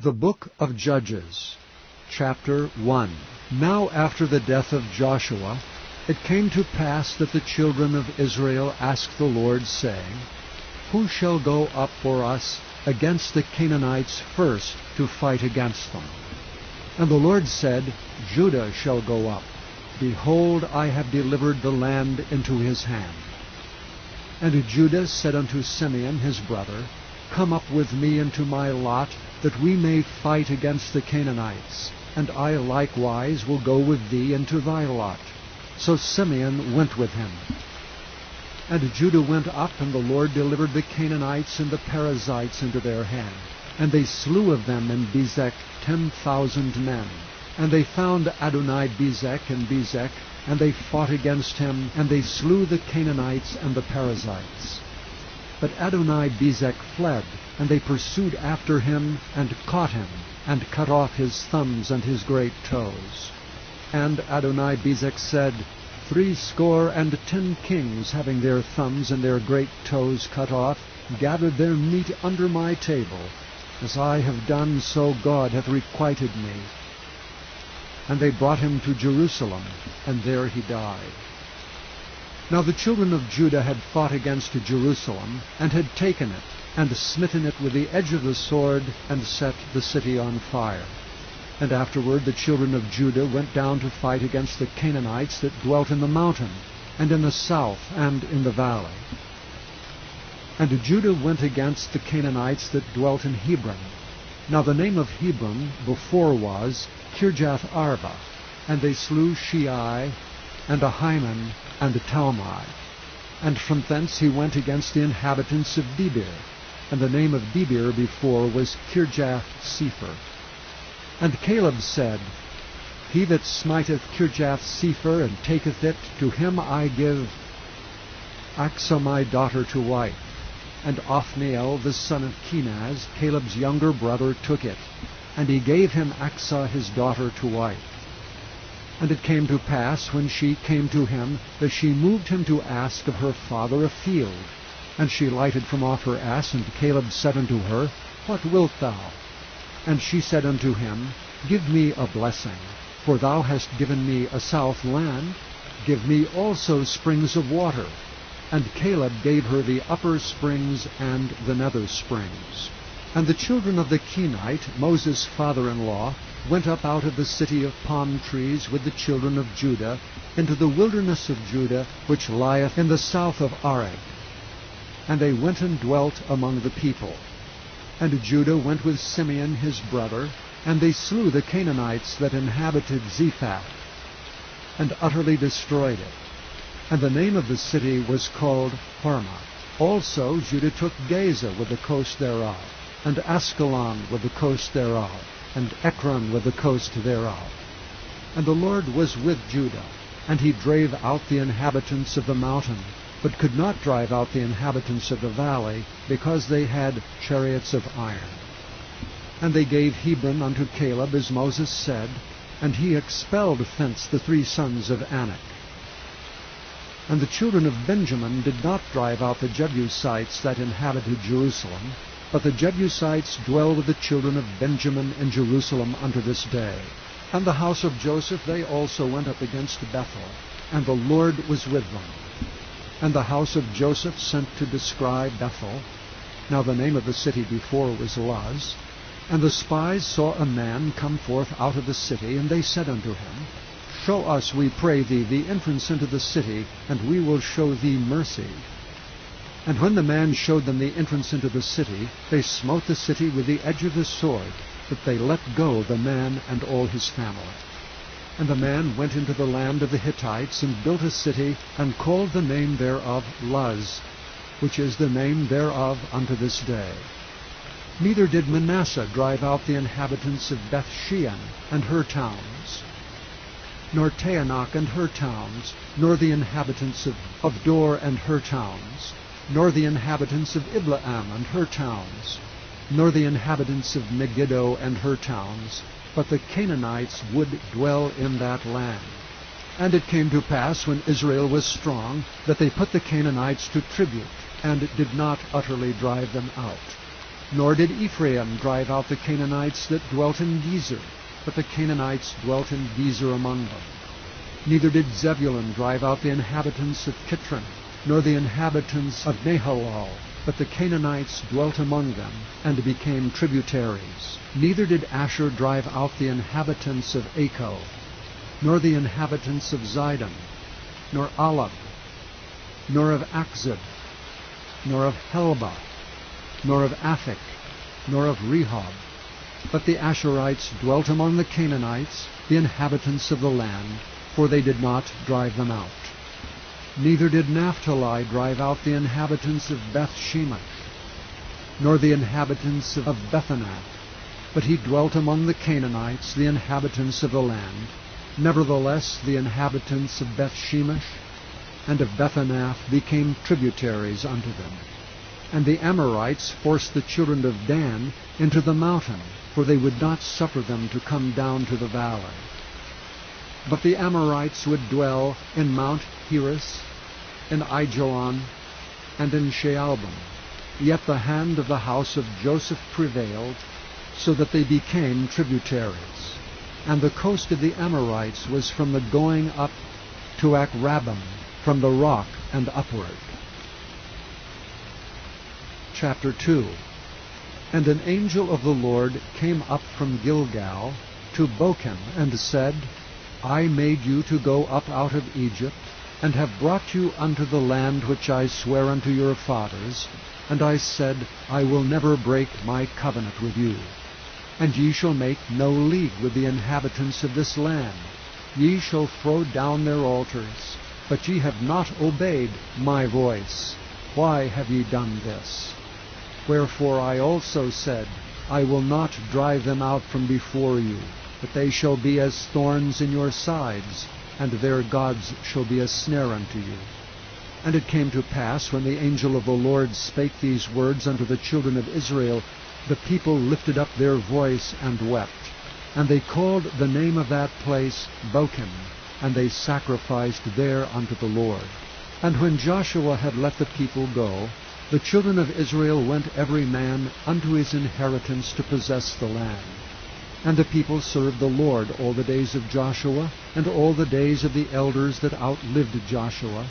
The Book of Judges, Chapter 1. Now after the death of Joshua, it came to pass that the children of Israel asked the Lord, saying, Who shall go up for us against the Canaanites first to fight against them? And the Lord said, Judah shall go up. Behold, I have delivered the land into his hand. And Judah said unto Simeon his brother, Come up with me into my lot, that we may fight against the Canaanites, and I likewise will go with thee into thy lot. So Simeon went with him. And Judah went up, and the Lord delivered the Canaanites and the Perizzites into their hand. And they slew of them in Bezek 10,000 men. And they found Adoni-Bezek in Bezek, and they fought against him, and they slew the Canaanites and the Perizzites. But Adoni-Bezek fled, and they pursued after him, and caught him, and cut off his thumbs and his great toes. And Adoni-Bezek said, 70 kings, having their thumbs and their great toes cut off, gathered their meat under my table. As I have done, so God hath requited me. And they brought him to Jerusalem, and there he died. Now the children of Judah had fought against Jerusalem, and had taken it, and smitten it with the edge of the sword, and set the city on fire. And afterward the children of Judah went down to fight against the Canaanites that dwelt in the mountain, and in the south, and in the valley. And Judah went against the Canaanites that dwelt in Hebron. Now the name of Hebron before was Kirjath-Arba, and they slew Shei, and Ahiman, and Talmai. And from thence he went against the inhabitants of Debir, and the name of Debir before was Kirjath-Sepher. And Caleb said, He that smiteth Kirjath-Sepher, and taketh it, to him I give Achsah my daughter to wife. And Othniel the son of Kenaz, Caleb's younger brother, took it, and he gave him Achsah his daughter to wife. And it came to pass, when she came to him, that she moved him to ask of her father a field. And she lighted from off her ass, and Caleb said unto her, What wilt thou? And she said unto him, Give me a blessing, for thou hast given me a south land. Give me also springs of water. And Caleb gave her the upper springs and the nether springs. And the children of the Kenite, Moses' father-in-law, went up out of the city of palm trees with the children of Judah into the wilderness of Judah, which lieth in the south of Arad. And they went and dwelt among the people. And Judah went with Simeon his brother, and they slew the Canaanites that inhabited Zephath, and utterly destroyed it. And the name of the city was called Hormah. Also Judah took Gaza with the coast thereof, and Askelon with the coast thereof, and Ekron with the coast thereof. And the Lord was with Judah, and he drave out the inhabitants of the mountain, but could not drive out the inhabitants of the valley, because they had chariots of iron. And they gave Hebron unto Caleb, as Moses said, and he expelled thence the 3 sons of Anak. And the children of Benjamin did not drive out the Jebusites that inhabited Jerusalem, but the Jebusites dwell with the children of Benjamin in Jerusalem unto this day. And the house of Joseph they also went up against Bethel, and the Lord was with them. And the house of Joseph sent to descry Bethel. Now the name of the city before was Luz. And the spies saw a man come forth out of the city, and they said unto him, Show us, we pray thee, the entrance into the city, and we will show thee mercy. And when the man showed them the entrance into the city, they smote the city with the edge of the sword, that they let go the man and all his family. And the man went into the land of the Hittites, and built a city, and called the name thereof Luz, which is the name thereof unto this day. Neither did Manasseh drive out the inhabitants of Beth-shean and her towns, nor Taanach and her towns, nor the inhabitants of Dor and her towns, nor the inhabitants of Ibleam and her towns, nor the inhabitants of Megiddo and her towns, but the Canaanites would dwell in that land. And it came to pass, when Israel was strong, that they put the Canaanites to tribute, and did not utterly drive them out. Nor did Ephraim drive out the Canaanites that dwelt in Gezer, but the Canaanites dwelt in Gezer among them. Neither did Zebulun drive out the inhabitants of Kitron, nor the inhabitants of Nahalal, but the Canaanites dwelt among them, and became tributaries. Neither did Asher drive out the inhabitants of Acco, nor the inhabitants of Zidon, nor Alab, nor of Akzib, nor of Helba, nor of Aphik, nor of Rehob. But the Asherites dwelt among the Canaanites, the inhabitants of the land, for they did not drive them out. Neither did Naphtali drive out the inhabitants of Beth-shemesh, nor the inhabitants of Bethanath, but he dwelt among the Canaanites, the inhabitants of the land. Nevertheless the inhabitants of Beth-shemesh and of Bethanath became tributaries unto them. And the Amorites forced the children of Dan into the mountain, for they would not suffer them to come down to the valley. But the Amorites would dwell in Mount Heres, in Aijalon, and in Shaalbim. Yet the hand of the house of Joseph prevailed, so that they became tributaries. And the coast of the Amorites was from the going up to Akrabbim, from the rock and upward. Chapter 2. And an angel of the Lord came up from Gilgal to Bochim, and said, I made you to go up out of Egypt, and have brought you unto the land which I sware unto your fathers. And I said, I will never break my covenant with you. And ye shall make no league with the inhabitants of this land. Ye shall throw down their altars. But ye have not obeyed my voice. Why have ye done this? Wherefore I also said, I will not drive them out from before you, but they shall be as thorns in your sides, and their gods shall be a snare unto you. And it came to pass, when the angel of the Lord spake these words unto the children of Israel, the people lifted up their voice and wept. And they called the name of that place Bochim, and they sacrificed there unto the Lord. And when Joshua had let the people go, the children of Israel went every man unto his inheritance to possess the land. And the people served the Lord all the days of Joshua, and all the days of the elders that outlived Joshua,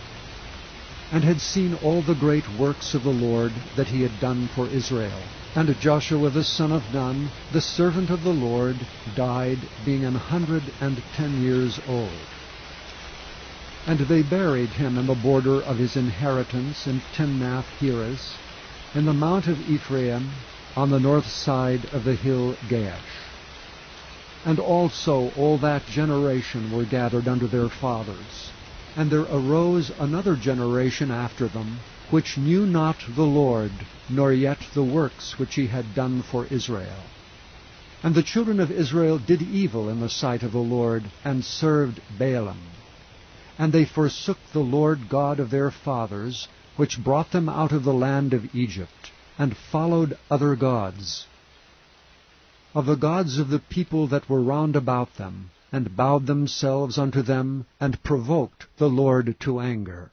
and had seen all the great works of the Lord that he had done for Israel. And Joshua the son of Nun, the servant of the Lord, died, being 110 years old. And they buried him in the border of his inheritance in Timnath-Heres, in the mount of Ephraim, on the north side of the hill Gaash. And also all that generation were gathered unto their fathers. And there arose another generation after them, which knew not the Lord, nor yet the works which he had done for Israel. And the children of Israel did evil in the sight of the Lord, and served Baalim. And they forsook the Lord God of their fathers, which brought them out of the land of Egypt, and followed other gods, of the gods of the people that were round about them, and bowed themselves unto them, and provoked the Lord to anger.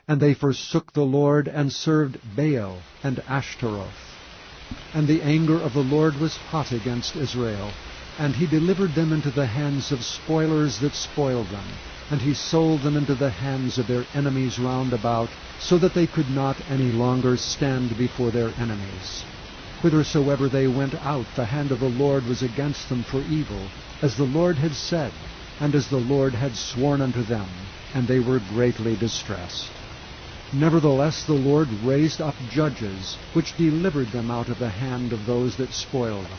And they forsook the Lord, and served Baal and Ashtaroth. And the anger of the Lord was hot against Israel, and he delivered them into the hands of spoilers that spoiled them, and he sold them into the hands of their enemies round about, so that they could not any longer stand before their enemies. Whithersoever they went out, the hand of the Lord was against them for evil, as the Lord had said, and as the Lord had sworn unto them, and they were greatly distressed. Nevertheless the Lord raised up judges, which delivered them out of the hand of those that spoiled them.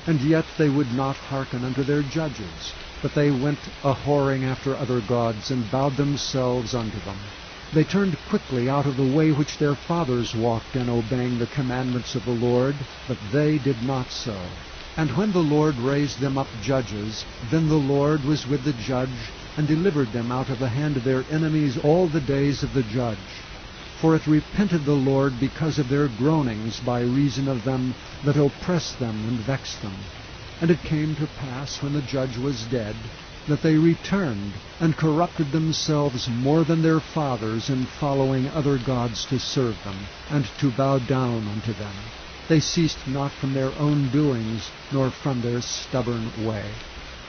And yet they would not hearken unto their judges, but they went a-whoring after other gods, and bowed themselves unto them. They turned quickly out of the way which their fathers walked in, obeying the commandments of the Lord, but they did not so. And when the Lord raised them up judges, then the Lord was with the judge, and delivered them out of the hand of their enemies all the days of the judge. For it repented the Lord because of their groanings by reason of them that oppressed them and vexed them. And it came to pass, when the judge was dead, that they returned, and corrupted themselves more than their fathers in following other gods to serve them, and to bow down unto them. They ceased not from their own doings, nor from their stubborn way.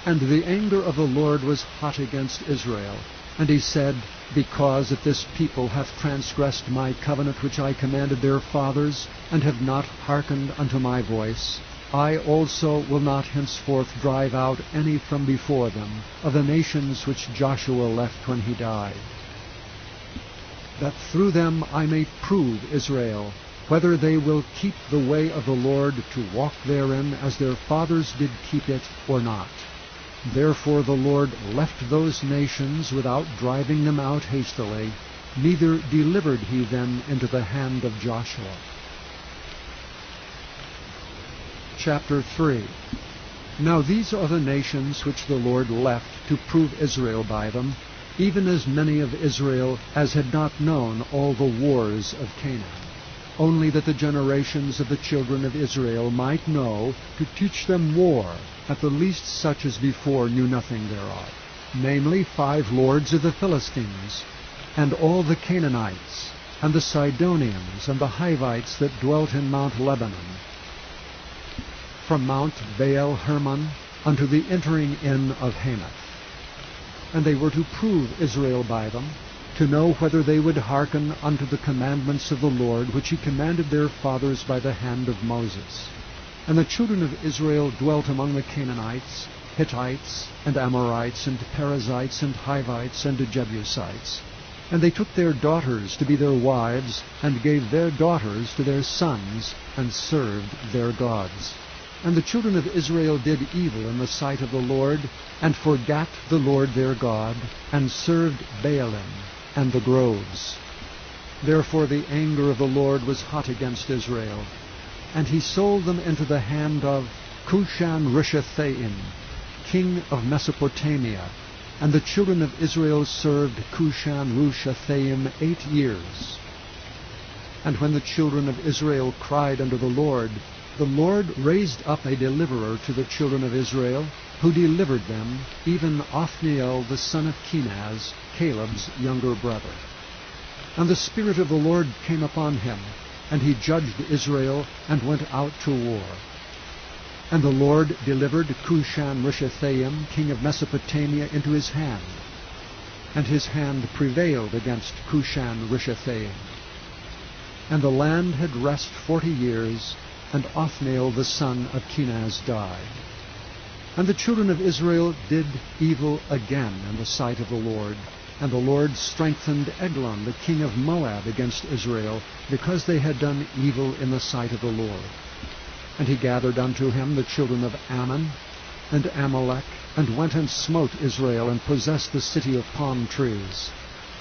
And the anger of the Lord was hot against Israel. And he said, Because that this people hath transgressed my covenant which I commanded their fathers, and have not hearkened unto my voice, I also will not henceforth drive out any from before them, of the nations which Joshua left when he died, that through them I may prove Israel, whether they will keep the way of the Lord to walk therein as their fathers did keep it, or not. Therefore the Lord left those nations without driving them out hastily, neither delivered he them into the hand of Joshua. Chapter 3. Now these are the nations which the Lord left to prove Israel by them, even as many of Israel as had not known all the wars of Canaan, only that the generations of the children of Israel might know, to teach them war, at the least such as before knew nothing thereof, namely 5 lords of the Philistines, and all the Canaanites, and the Sidonians, and the Hivites that dwelt in Mount Lebanon, from Mount Baal Hermon unto the entering in of Hamath. And they were to prove Israel by them, to know whether they would hearken unto the commandments of the Lord, which he commanded their fathers by the hand of Moses. And the children of Israel dwelt among the Canaanites, Hittites, and Amorites, and Perizzites, and Hivites, and Jebusites. And they took their daughters to be their wives, and gave their daughters to their sons, and served their gods. And the children of Israel did evil in the sight of the Lord, and forgat the Lord their God, and served Baalim and the groves. Therefore the anger of the Lord was hot against Israel, and he sold them into the hand of Cushan-Rishathaim, king of Mesopotamia. And the children of Israel served Cushan-Rishathaim 8 years. And when the children of Israel cried unto the Lord raised up a deliverer to the children of Israel, who delivered them, even Othniel the son of Kenaz, Caleb's younger brother. And the Spirit of the Lord came upon him, and he judged Israel, and went out to war. And the Lord delivered Cushan-Rishathaim, king of Mesopotamia, into his hand. And his hand prevailed against Cushan-Rishathaim. And the land had rest 40 years, and Othniel the son of Kenaz died. And the children of Israel did evil again in the sight of the Lord. And the Lord strengthened Eglon the king of Moab against Israel, because they had done evil in the sight of the Lord. And he gathered unto him the children of Ammon and Amalek, and went and smote Israel, and possessed the city of palm trees.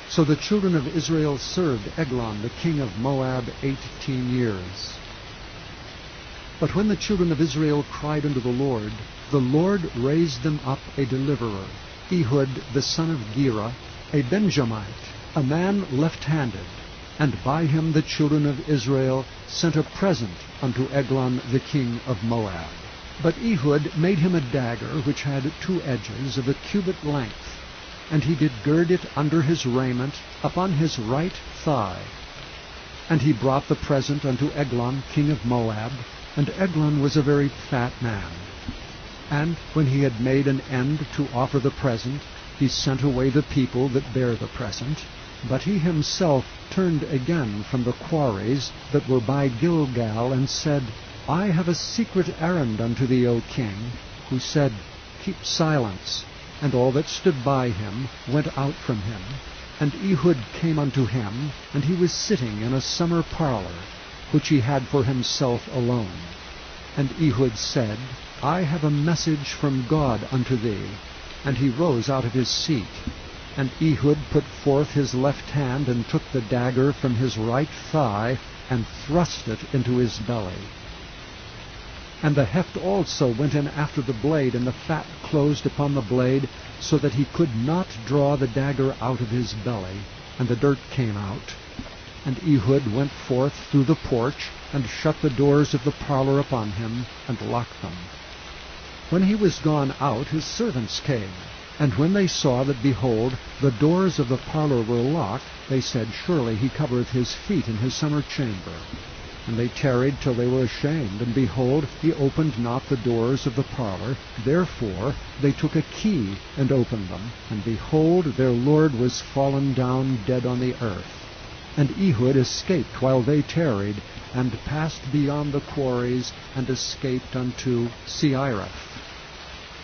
So the children of Israel served Eglon the king of Moab 18 years. But when the children of Israel cried unto the Lord raised them up a deliverer, Ehud the son of Gera, a Benjamite, a man left-handed. And by him the children of Israel sent a present unto Eglon the king of Moab. But Ehud made him a dagger which had 2 edges of a cubit length, and he did gird it under his raiment upon his right thigh. And he brought the present unto Eglon king of Moab, and Eglon was a very fat man. And when he had made an end to offer the present, he sent away the people that bare the present. But he himself turned again from the quarries that were by Gilgal, and said, I have a secret errand unto thee, O king. Who said, Keep silence. And all that stood by him went out from him. And Ehud came unto him, and he was sitting in a summer parlor, which he had for himself alone. And Ehud said, I have a message from God unto thee. And he rose out of his seat. And Ehud put forth his left hand, and took the dagger from his right thigh, and thrust it into his belly. And the heft also went in after the blade, and the fat closed upon the blade, so that he could not draw the dagger out of his belly, and the dirt came out. And Ehud went forth through the porch, and shut the doors of the parlor upon him, and locked them. When he was gone out, his servants came, and when they saw that, behold, the doors of the parlor were locked, they said, Surely he covereth his feet in his summer chamber. And they tarried till they were ashamed, and behold, he opened not the doors of the parlor. Therefore they took a key, and opened them. And behold, their lord was fallen down dead on the earth. And Ehud escaped while they tarried, and passed beyond the quarries, and escaped unto Seiraph.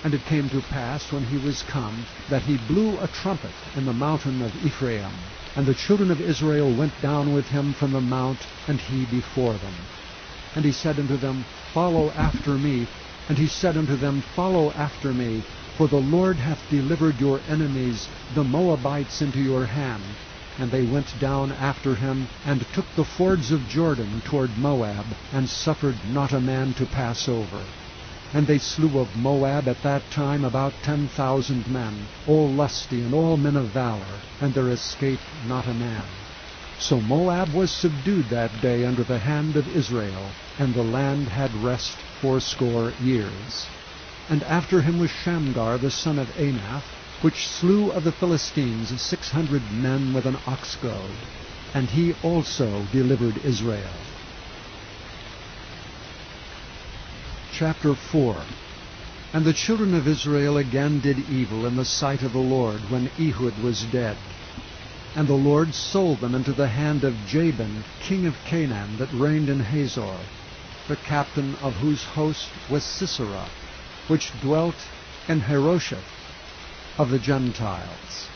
And it came to pass, when he was come, that he blew a trumpet in the mountain of Ephraim. And the children of Israel went down with him from the mount, and he before them. And he said unto them, Follow after me. And he said unto them, Follow after me, for the Lord hath delivered your enemies, the Moabites, into your hand. And they went down after him, and took the fords of Jordan toward Moab, and suffered not a man to pass over. And they slew of Moab at that time about 10,000 men, all lusty and all men of valor, and there escaped not a man. So Moab was subdued that day under the hand of Israel, and the land had rest 80 years. And after him was Shamgar the son of Anath, which slew of the Philistines 600 men with an ox goad, and he also delivered Israel. Chapter 4. And the children of Israel again did evil in the sight of the Lord, when Ehud was dead. And the Lord sold them into the hand of Jabin, king of Canaan, that reigned in Hazor, the captain of whose host was Sisera, which dwelt in Harosheth of the Gentiles.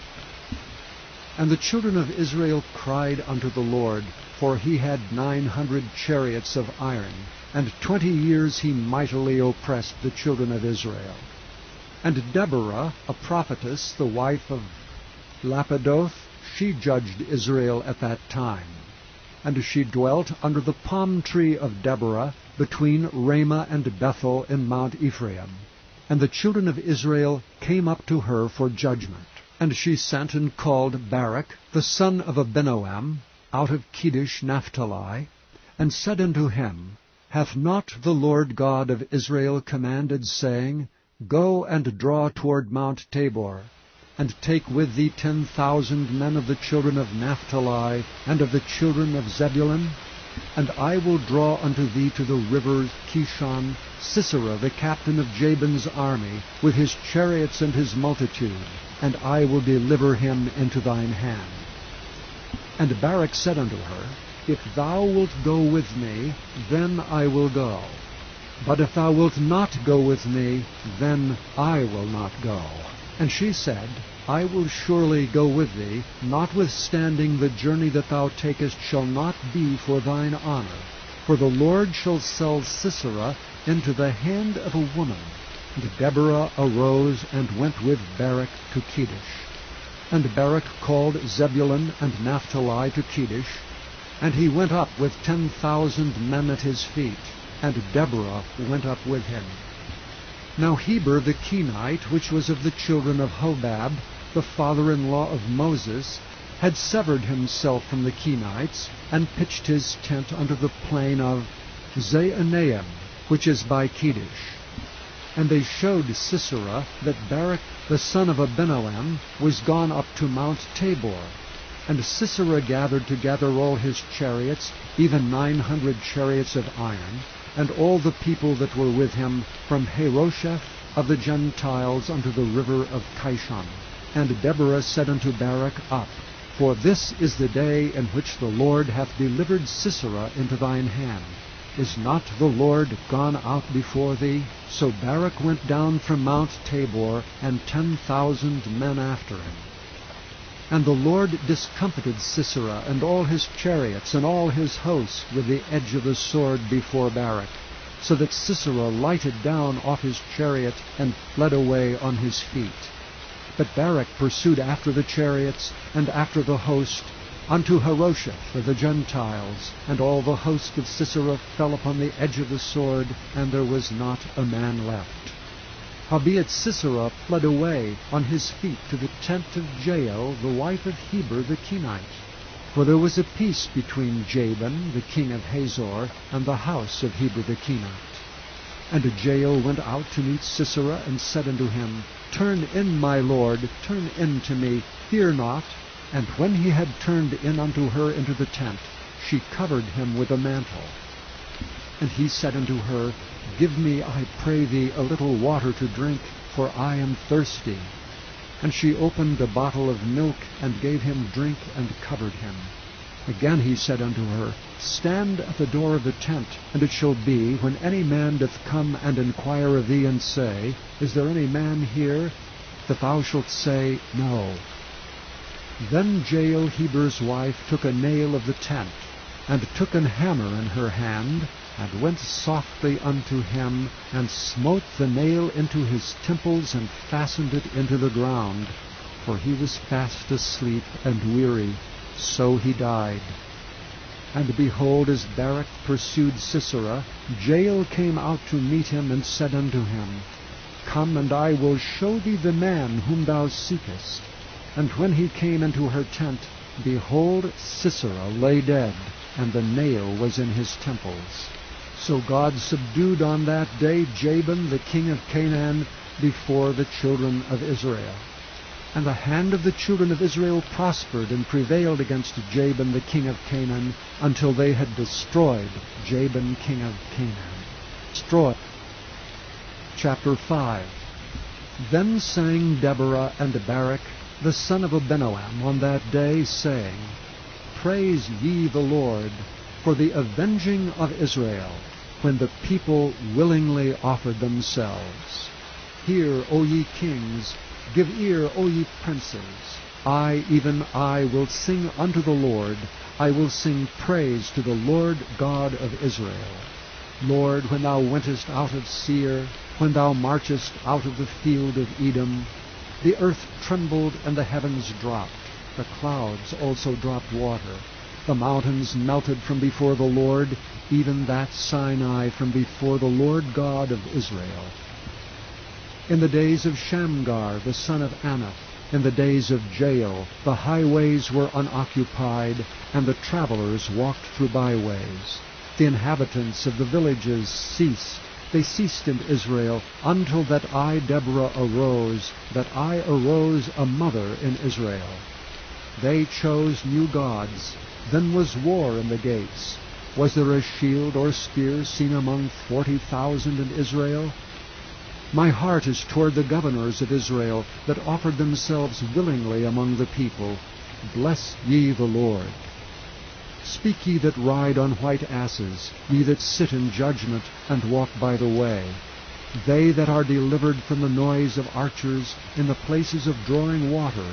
And the children of Israel cried unto the Lord, for he had 900 chariots of iron, and 20 years he mightily oppressed the children of Israel. And Deborah, a prophetess, the wife of Lapidoth, she judged Israel at that time. And she dwelt under the palm tree of Deborah, between Ramah and Bethel in Mount Ephraim. And the children of Israel came up to her for judgment. And she sent and called Barak, the son of Abinoam, out of Kedesh Naphtali, and said unto him, Hath not the Lord God of Israel commanded, saying, Go and draw toward Mount Tabor, and take with thee 10,000 men of the children of Naphtali, and of the children of Zebulun? And I will draw unto thee to the river Kishon Sisera, the captain of Jabin's army, with his chariots and his multitude, and I will deliver him into thine hand. And Barak said unto her, If thou wilt go with me, then I will go. But if thou wilt not go with me, then I will not go. And she said, I will surely go with thee, notwithstanding the journey that thou takest shall not be for thine honor. For the Lord shall sell Sisera into the hand of a woman. And Deborah arose and went with Barak to Kedesh. And Barak called Zebulun and Naphtali to Kedesh, and he went up with 10,000 men at his feet, and Deborah went up with him. Now Heber the Kenite, which was of the children of Hobab, the father-in-law of Moses, had severed himself from the Kenites, and pitched his tent under the plain of Zaanaim, which is by Kedesh. And they showed Sisera that Barak the son of Abinoam was gone up to Mount Tabor. And Sisera gathered together all his chariots, even 900 chariots of iron, and all the people that were with him, from Harosheth of the Gentiles unto the river of Kishon. And Deborah said unto Barak, Up, for this is the day in which the Lord hath delivered Sisera into thine hand. Is not the Lord gone out before thee? So Barak went down from Mount Tabor, and 10,000 men after him. And the Lord discomfited Sisera and all his chariots and all his host with the edge of the sword before Barak, so that Sisera lighted down off his chariot and fled away on his feet. But Barak pursued after the chariots and after the host unto Harosheth of the Gentiles, and all the host of Sisera fell upon the edge of the sword, and there was not a man left. Howbeit Sisera fled away on his feet to the tent of Jael, the wife of Heber the Kenite. For there was a peace between Jabin, the king of Hazor, and the house of Heber the Kenite. And Jael went out to meet Sisera, and said unto him, Turn in, my lord, turn in to me, fear not. And when he had turned in unto her into the tent, she covered him with a mantle. And he said unto her, Give me, I pray thee, a little water to drink, for I am thirsty. And she opened a bottle of milk, and gave him drink, and covered him. Again he said unto her, Stand at the door of the tent, and it shall be, when any man doth come and inquire of thee, and say, Is there any man here? That thou shalt say, No. Then Jael Heber's wife took a nail of the tent, and took an hammer in her hand, and went softly unto him, and smote the nail into his temples, and fastened it into the ground. For he was fast asleep and weary, so he died. And behold, as Barak pursued Sisera, Jael came out to meet him, and said unto him, Come, and I will show thee the man whom thou seekest. And when he came into her tent, behold, Sisera lay dead, and the nail was in his temples. So God subdued on that day Jabin the king of Canaan before the children of Israel. And the hand of the children of Israel prospered and prevailed against Jabin the king of Canaan, until they had destroyed Jabin king of Canaan. Destroyed. Chapter 5. Then sang Deborah and Barak, the son of Abinoam, on that day, saying, Praise ye the Lord for the avenging of Israel, when the people willingly offered themselves. Hear, O ye kings, give ear, O ye princes. I, even I, will sing unto the Lord. I will sing praise to the Lord God of Israel. Lord, when thou wentest out of Seir, when thou marchest out of the field of Edom, the earth trembled and the heavens dropped. The clouds also dropped water. The mountains melted from before the Lord, even that Sinai from before the Lord God of Israel. In the days of Shamgar, the son of Anath, in the days of Jael, the highways were unoccupied, and the travelers walked through byways. The inhabitants of the villages ceased. They ceased in Israel, until that I, Deborah, arose, that I arose a mother in Israel. They chose new gods. Then was war in the gates. Was there a shield or spear seen among 40,000 in Israel? My heart is toward the governors of Israel, that offered themselves willingly among the people. Bless ye the Lord. Speak ye that ride on white asses, ye that sit in judgment, and walk by the way. They that are delivered from the noise of archers, in the places of drawing water,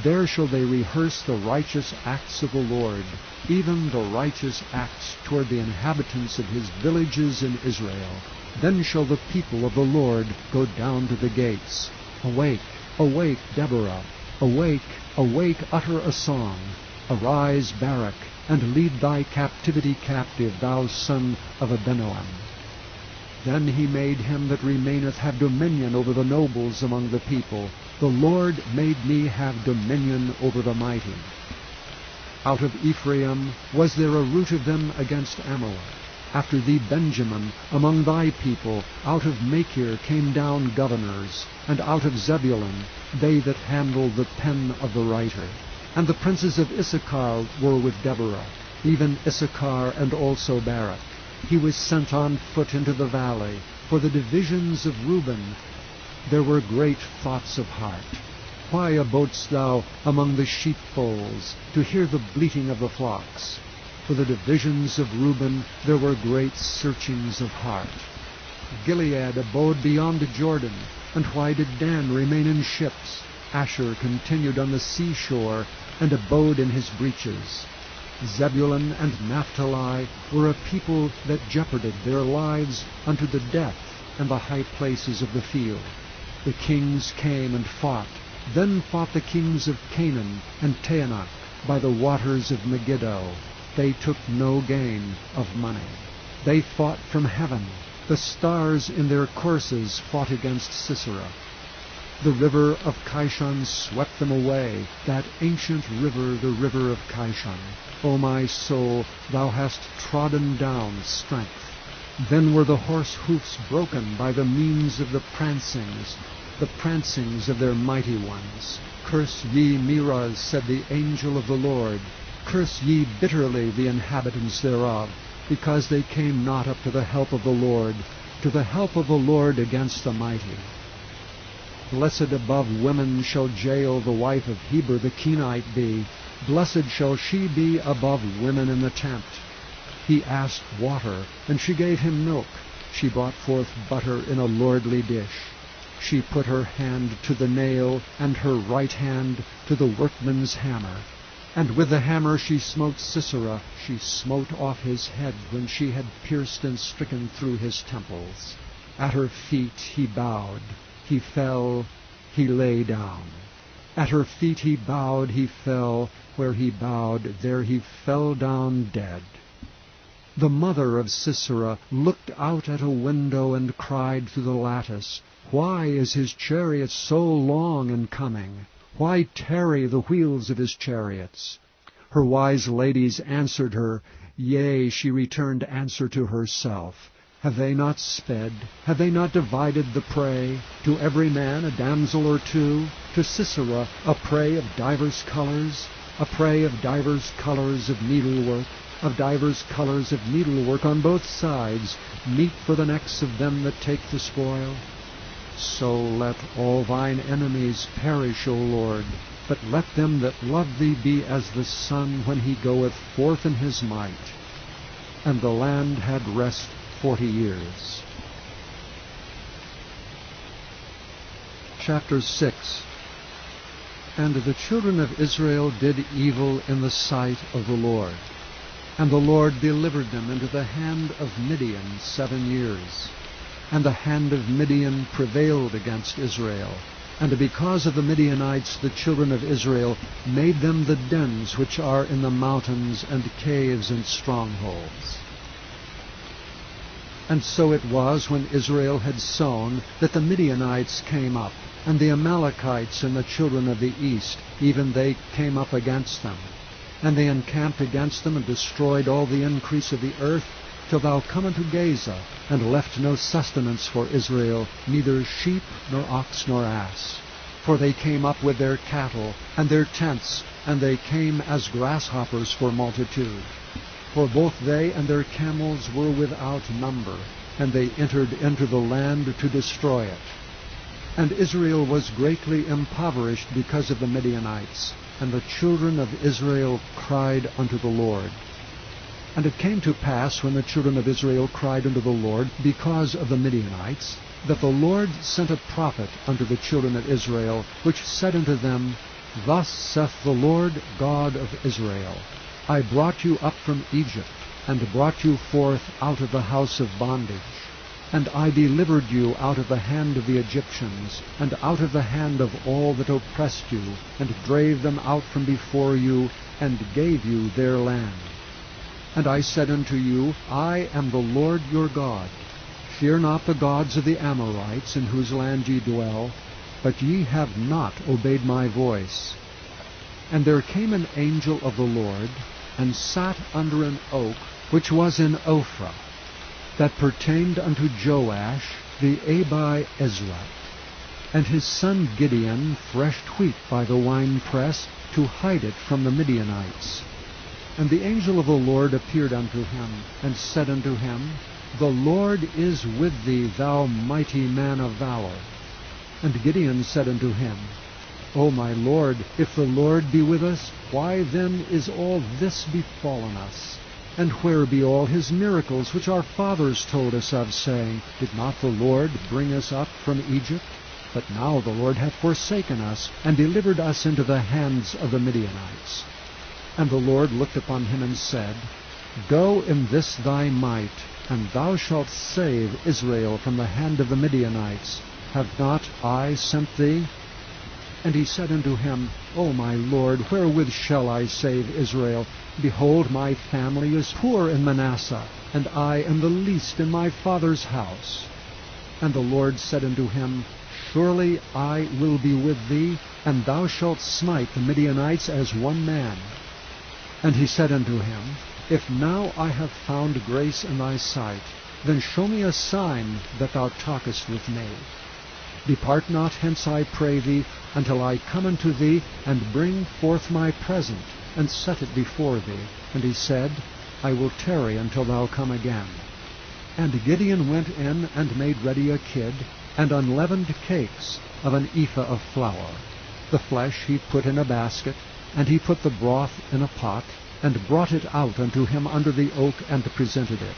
there shall they rehearse the righteous acts of the Lord, even the righteous acts toward the inhabitants of his villages in Israel. Then shall the people of the Lord go down to the gates. Awake, awake, Deborah. Awake, awake, utter a song. Arise, Barak, and lead thy captivity captive, thou son of Abinoam. Then he made him that remaineth have dominion over the nobles among the people. The Lord made me have dominion over the mighty. Out of Ephraim was there a root of them against Amalek. After thee, Benjamin, among thy people, out of Machir came down governors, and out of Zebulun they that handled the pen of the writer. And the princes of Issachar were with Deborah, even Issachar and also Barak. He was sent on foot into the valley. For the divisions of Reuben there were great thoughts of heart. Why abodest thou among the sheepfolds, to hear the bleating of the flocks? For the divisions of Reuben there were great searchings of heart. Gilead abode beyond Jordan, and why did Dan remain in ships? Asher continued on the seashore, and abode in his breaches. Zebulun and Naphtali were a people that jeoparded their lives unto the death and the high places of the field. The kings came and fought. Then fought the kings of Canaan and Taanach by the waters of Megiddo. They took no gain of money. They fought from heaven. The stars in their courses fought against Sisera. The river of Kishon swept them away, that ancient river, the river of Kishon. O my soul, thou hast trodden down strength. Then were the horse hoofs broken by the means of the prancings of their mighty ones. Curse ye Meroz, said the angel of the Lord. Curse ye bitterly the inhabitants thereof. because they came not up to the help of the Lord, to the help of the Lord against the mighty. Blessed above women shall Jael the wife of Heber the Kenite be. Blessed shall she be above women in the tent. He asked water, and she gave him milk. She brought forth butter in a lordly dish. She put her hand to the nail, and her right hand to the workman's hammer. And with the hammer she smote Sisera. She smote off his head when she had pierced and stricken through his temples. At her feet he bowed. He fell, he lay down. At her feet he bowed, he fell. Where he bowed, there he fell down dead. The mother of Sisera looked out at a window and cried through the lattice, Why is his chariot so long in coming? Why tarry the wheels of his chariots? Her wise ladies answered her, Yea, she returned answer to herself. Have they not sped? Have they not divided the prey? To every man a damsel or two? To Sisera a prey of divers colors? A prey of divers colors of needlework? Of divers colors of needlework on both sides, meat for the necks of them that take the spoil? So let all thine enemies perish, O Lord, but let them that love thee be as the sun when he goeth forth in his might. And the land had rest 40 years. Chapter 6. And the children of Israel did evil in the sight of the Lord. And the Lord delivered them into the hand of Midian 7 years. And the hand of Midian prevailed against Israel. And because of the Midianites the children of Israel made them the dens which are in the mountains and caves and strongholds. And so it was when Israel had sown that the Midianites came up, and the Amalekites and the children of the east, even they came up against them. And they encamped against them and destroyed all the increase of the earth, till thou come unto Gaza, and left no sustenance for Israel, neither sheep, nor ox, nor ass. For they came up with their cattle, and their tents, and they came as grasshoppers for multitude. For both they and their camels were without number, and they entered into the land to destroy it. And Israel was greatly impoverished because of the Midianites, and the children of Israel cried unto the Lord. And it came to pass, when the children of Israel cried unto the Lord because of the Midianites, that the Lord sent a prophet unto the children of Israel, which said unto them, Thus saith the Lord God of Israel, I brought you up from Egypt, and brought you forth out of the house of bondage. And I delivered you out of the hand of the Egyptians, and out of the hand of all that oppressed you, and drave them out from before you, and gave you their land. And I said unto you, I am the Lord your God. Fear not the gods of the Amorites, in whose land ye dwell, but ye have not obeyed my voice. And there came an angel of the Lord, and sat under an oak, which was in Ophrah, that pertained unto Joash the Abiezrite. And his son Gideon threshed wheat by the winepress, to hide it from the Midianites. And the angel of the Lord appeared unto him, and said unto him, The Lord is with thee, thou mighty man of valor. And Gideon said unto him, O my Lord, if the Lord be with us, why then is all this befallen us? And where be all his miracles which our fathers told us of, saying, Did not the Lord bring us up from Egypt? But now the Lord hath forsaken us, and delivered us into the hands of the Midianites. And the Lord looked upon him and said, Go in this thy might, and thou shalt save Israel from the hand of the Midianites. Have not I sent thee? And he said unto him, O my Lord, wherewith shall I save Israel? Behold, my family is poor in Manasseh, and I am the least in my father's house. And the Lord said unto him, Surely I will be with thee, and thou shalt smite the Midianites as one man. And he said unto him, If now I have found grace in thy sight, then show me a sign that thou talkest with me. Depart not hence, I pray thee, until I come unto thee, and bring forth my present, and set it before thee. And he said, I will tarry until thou come again. And Gideon went in and made ready a kid, and unleavened cakes of an ephah of flour. The flesh he put in a basket, and he put the broth in a pot, and brought it out unto him under the oak, and presented it.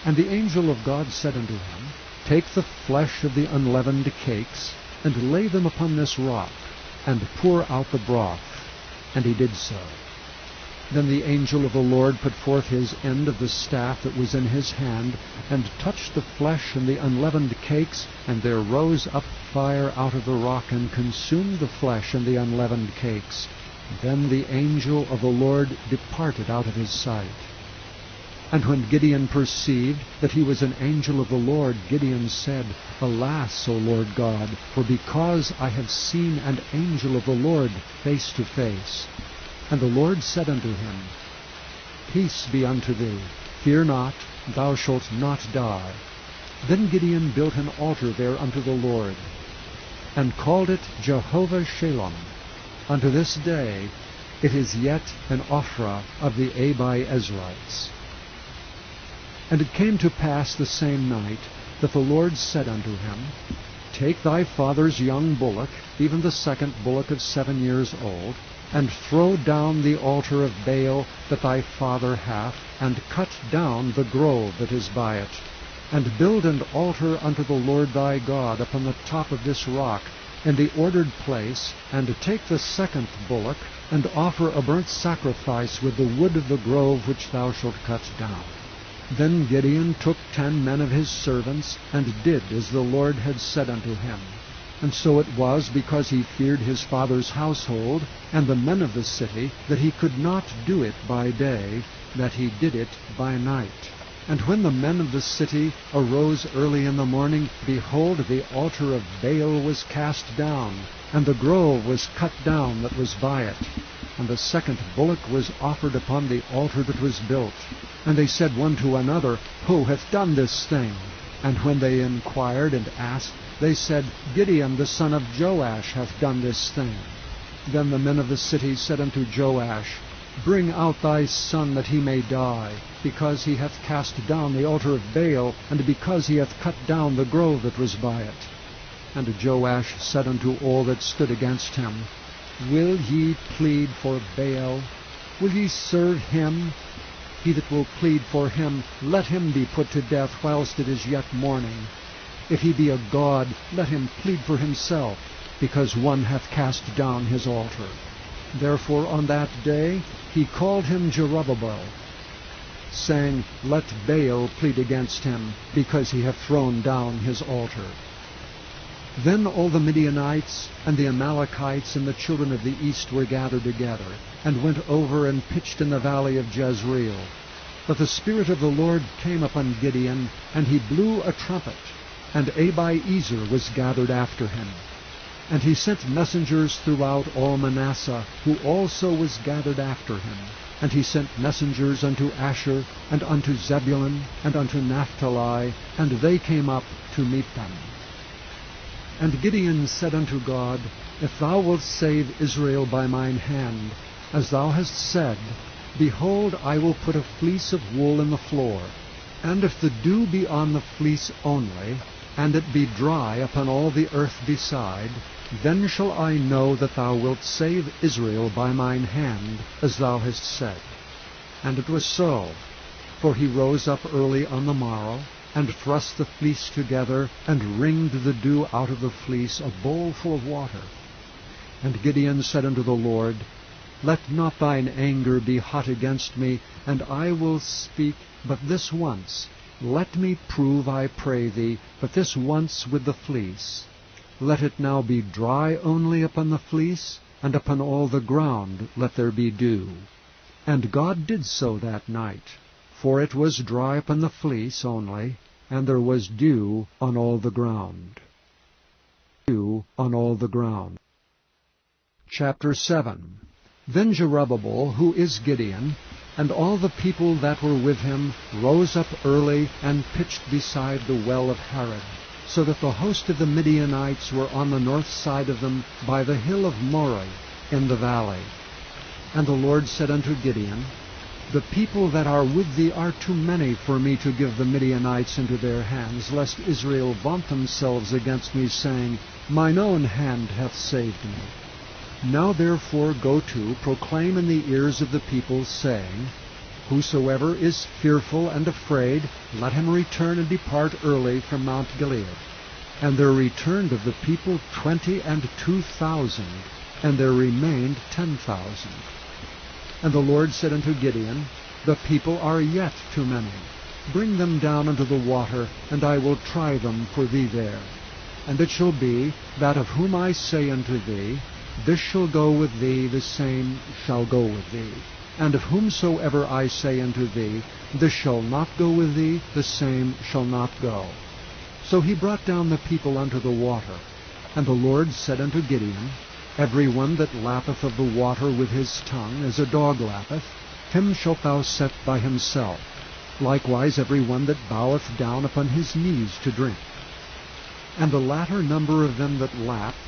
And the angel of God said unto him, Take the flesh of the unleavened cakes, and lay them upon this rock, and pour out the broth. And he did so. Then the angel of the Lord put forth his end of the staff that was in his hand, and touched the flesh and the unleavened cakes, and there rose up fire out of the rock, and consumed the flesh and the unleavened cakes. Then the angel of the Lord departed out of his sight. And when Gideon perceived that he was an angel of the Lord, Gideon said, Alas, O Lord God, for because I have seen an angel of the Lord face to face. And the Lord said unto him, Peace be unto thee, fear not, thou shalt not die. Then Gideon built an altar there unto the Lord, and called it Jehovah Shalom. Unto this day it is yet an Ophrah of the Israelites. And it came to pass the same night that the Lord said unto him, Take thy father's young bullock, even the second bullock of 7 years old, and throw down the altar of Baal that thy father hath, and cut down the grove that is by it, and build an altar unto the Lord thy God upon the top of this rock, in the ordered place, and take the second bullock, and offer a burnt sacrifice with the wood of the grove which thou shalt cut down. Then Gideon took 10 men of his servants, and did as the Lord had said unto him. And so it was, because he feared his father's household, and the men of the city, that he could not do it by day, that he did it by night. And when the men of the city arose early in the morning, behold, the altar of Baal was cast down, and the grove was cut down that was by it. And the second bullock was offered upon the altar that was built. And they said one to another, Who hath done this thing? And when they inquired and asked, they said, Gideon the son of Joash hath done this thing. Then the men of the city said unto Joash, Bring out thy son that he may die, because he hath cast down the altar of Baal, and because he hath cut down the grove that was by it. And Joash said unto all that stood against him, Will ye plead for Baal? Will ye serve him? He that will plead for him, let him be put to death whilst it is yet morning. If he be a god, let him plead for himself, because one hath cast down his altar. Therefore on that day he called him Jerubbaal, saying, Let Baal plead against him, because he hath thrown down his altar. Then all the Midianites and the Amalekites and the children of the east were gathered together, and went over and pitched in the valley of Jezreel. But the Spirit of the Lord came upon Gideon, and he blew a trumpet, and Abiezer was gathered after him. And he sent messengers throughout all Manasseh, who also was gathered after him. And he sent messengers unto Asher, and unto Zebulun, and unto Naphtali, and they came up to meet them. And Gideon said unto God, If thou wilt save Israel by mine hand, as thou hast said, behold, I will put a fleece of wool in the floor. And if the dew be on the fleece only, and it be dry upon all the earth beside, then shall I know that thou wilt save Israel by mine hand, as thou hast said. And it was so. For he rose up early on the morrow, and thrust the fleece together, and wringed the dew out of the fleece, a bowl full of water. And Gideon said unto the Lord, Let not thine anger be hot against me, and I will speak but this once. Let me prove, I pray thee, but this once with the fleece. Let it now be dry only upon the fleece, and upon all the ground let there be dew. And God did so that night. For it was dry upon the fleece only, and there was dew on all the ground. Dew on all the ground. Chapter 7. Then Jerubbaal, who is Gideon, and all the people that were with him, rose up early, and pitched beside the well of Harod, so that the host of the Midianites were on the north side of them, by the hill of Moreh, in the valley. And the Lord said unto Gideon, The people that are with thee are too many for me to give the Midianites into their hands, lest Israel vaunt themselves against me, saying, Mine own hand hath saved me. Now therefore go to, proclaim in the ears of the people, saying, Whosoever is fearful and afraid, let him return and depart early from Mount Gilead. And there returned of the people 22,000, and there remained 10,000. And the Lord said unto Gideon, The people are yet too many. Bring them down unto the water, and I will try them for thee there. And it shall be, that of whom I say unto thee, This shall go with thee, the same shall go with thee. And of whomsoever I say unto thee, This shall not go with thee, the same shall not go. So he brought down the people unto the water. And the Lord said unto Gideon, Every one that lappeth of the water with his tongue, as a dog lappeth, him shalt thou set by himself. Likewise every one that boweth down upon his knees to drink. And the latter number of them that lapped,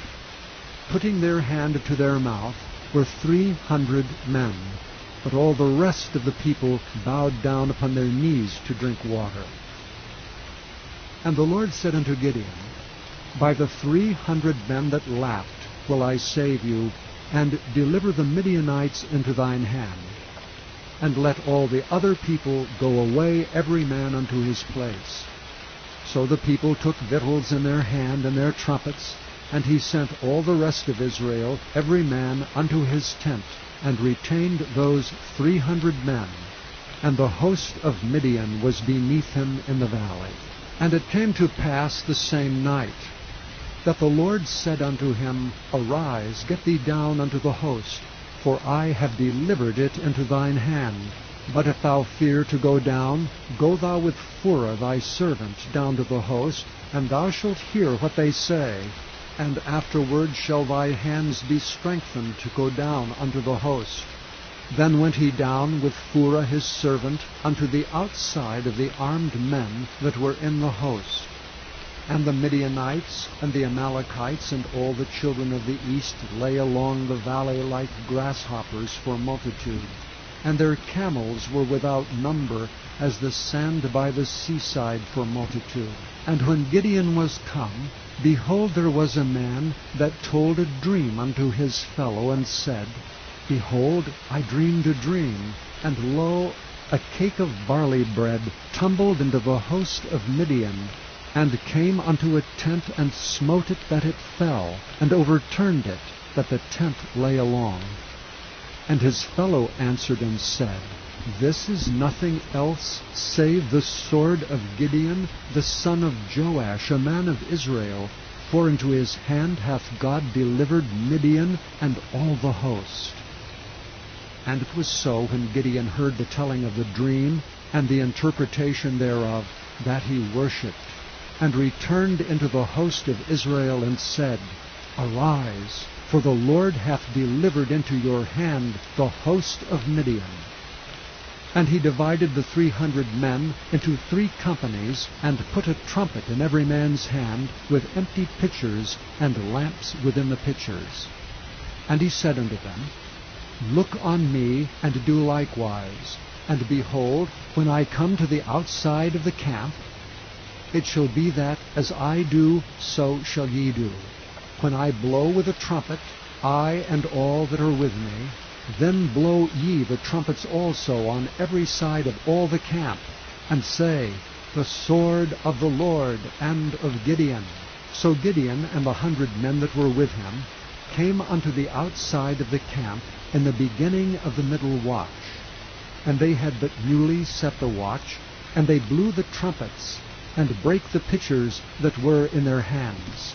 putting their hand to their mouth, were 300 men. But all the rest of the people bowed down upon their knees to drink water. And the Lord said unto Gideon, By the 300 men that lapped will I save you, and deliver the Midianites into thine hand. And let all the other people go away, every man unto his place. So the people took victuals in their hand and their trumpets, and he sent all the rest of Israel, every man unto his tent, and retained those 300 men. And the host of Midian was beneath him in the valley. And it came to pass the same night, that the Lord said unto him, Arise, get thee down unto the host, for I have delivered it into thine hand. But if thou fear to go down, go thou with Phurah thy servant down to the host, and thou shalt hear what they say. And afterward shall thy hands be strengthened to go down unto the host. Then went he down with Phurah his servant unto the outside of the armed men that were in the host. And the Midianites and the Amalekites and all the children of the east lay along the valley like grasshoppers for multitude. And their camels were without number, as the sand by the seaside for multitude. And when Gideon was come, behold, there was a man that told a dream unto his fellow, and said, Behold, I dreamed a dream, and lo, a cake of barley bread tumbled into the host of Midian, and came unto a tent, and smote it that it fell, and overturned it, that the tent lay along. And his fellow answered and said, This is nothing else save the sword of Gideon, the son of Joash, a man of Israel, for into his hand hath God delivered Midian and all the host. And it was so, when Gideon heard the telling of the dream, and the interpretation thereof, that he worshipped, and returned into the host of Israel, and said, Arise, for the Lord hath delivered into your hand the host of Midian. And he divided the 300 men into 3 companies, and put a trumpet in every man's hand, with empty pitchers, and lamps within the pitchers. And he said unto them, Look on me, and do likewise. And behold, when I come to the outside of the camp, it shall be that, as I do, so shall ye do. When I blow with a trumpet, I and all that are with me, then blow ye the trumpets also on every side of all the camp, and say, The sword of the Lord and of Gideon. So Gideon and the 100 men that were with him came unto the outside of the camp in the beginning of the middle watch. And they had but newly set the watch, and they blew the trumpets, and brake the pitchers that were in their hands.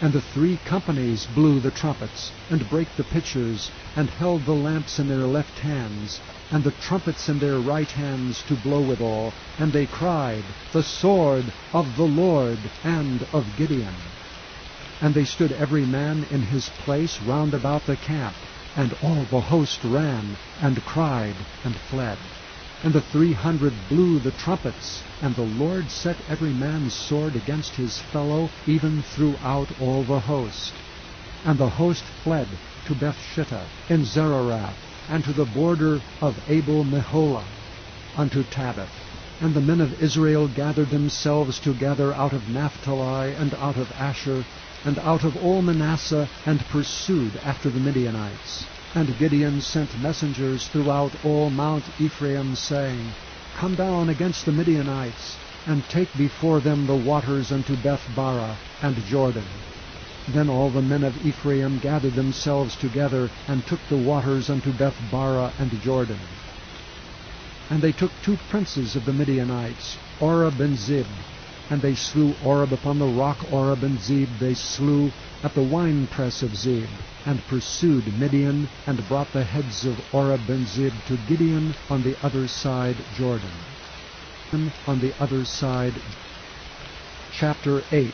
And the 3 companies blew the trumpets, and brake the pitchers, and held the lamps in their left hands, and the trumpets in their right hands to blow withal. And they cried, The sword of the Lord and of Gideon. And they stood every man in his place round about the camp, and all the host ran, and cried, and fled. And the 300 blew the trumpets, and the Lord set every man's sword against his fellow, even throughout all the host. And the host fled to Bethshittah in Zererath, and to the border of Abel-Meholah, unto Tabbath. And the men of Israel gathered themselves together out of Naphtali, and out of Asher, and out of all Manasseh, and pursued after the Midianites. And Gideon sent messengers throughout all Mount Ephraim, saying, Come down against the Midianites, and take before them the waters unto Beth-barah and Jordan. Then all the men of Ephraim gathered themselves together, and took the waters unto Beth-barah and Jordan. And they took 2 princes of the Midianites, Oreb and Zeb, and they slew Oreb upon the rock Oreb, and Zeb they slew at the winepress of Zeb, and pursued Midian, and brought the heads of Oreb and Zeb to Gideon on the other side Jordan. On the other side. Chapter 8.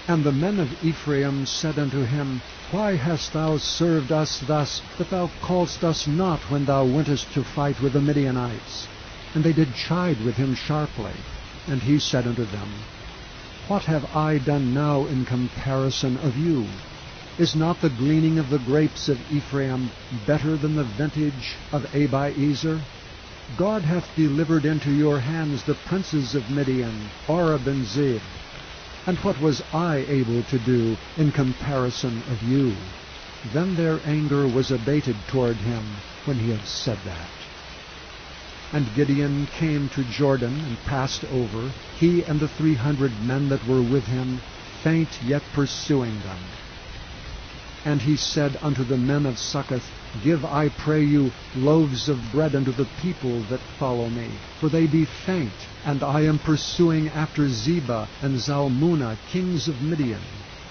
And the men of Ephraim said unto him, Why hast thou served us thus, that thou calledst us not when thou wentest to fight with the Midianites? And they did chide with him sharply. And he said unto them, What have I done now in comparison of you? Is not the gleaning of the grapes of Ephraim better than the vintage of Abiezer? God hath delivered into your hands the princes of Midian, Oreb and Zeb. And what was I able to do in comparison of you? Then their anger was abated toward him when he had said that. And Gideon came to Jordan, and passed over, he and the 300 men that were with him, faint yet pursuing them. And he said unto the men of Succoth, Give, I pray you, loaves of bread unto the people that follow me, for they be faint, and I am pursuing after Zebah and Zalmunna, kings of Midian.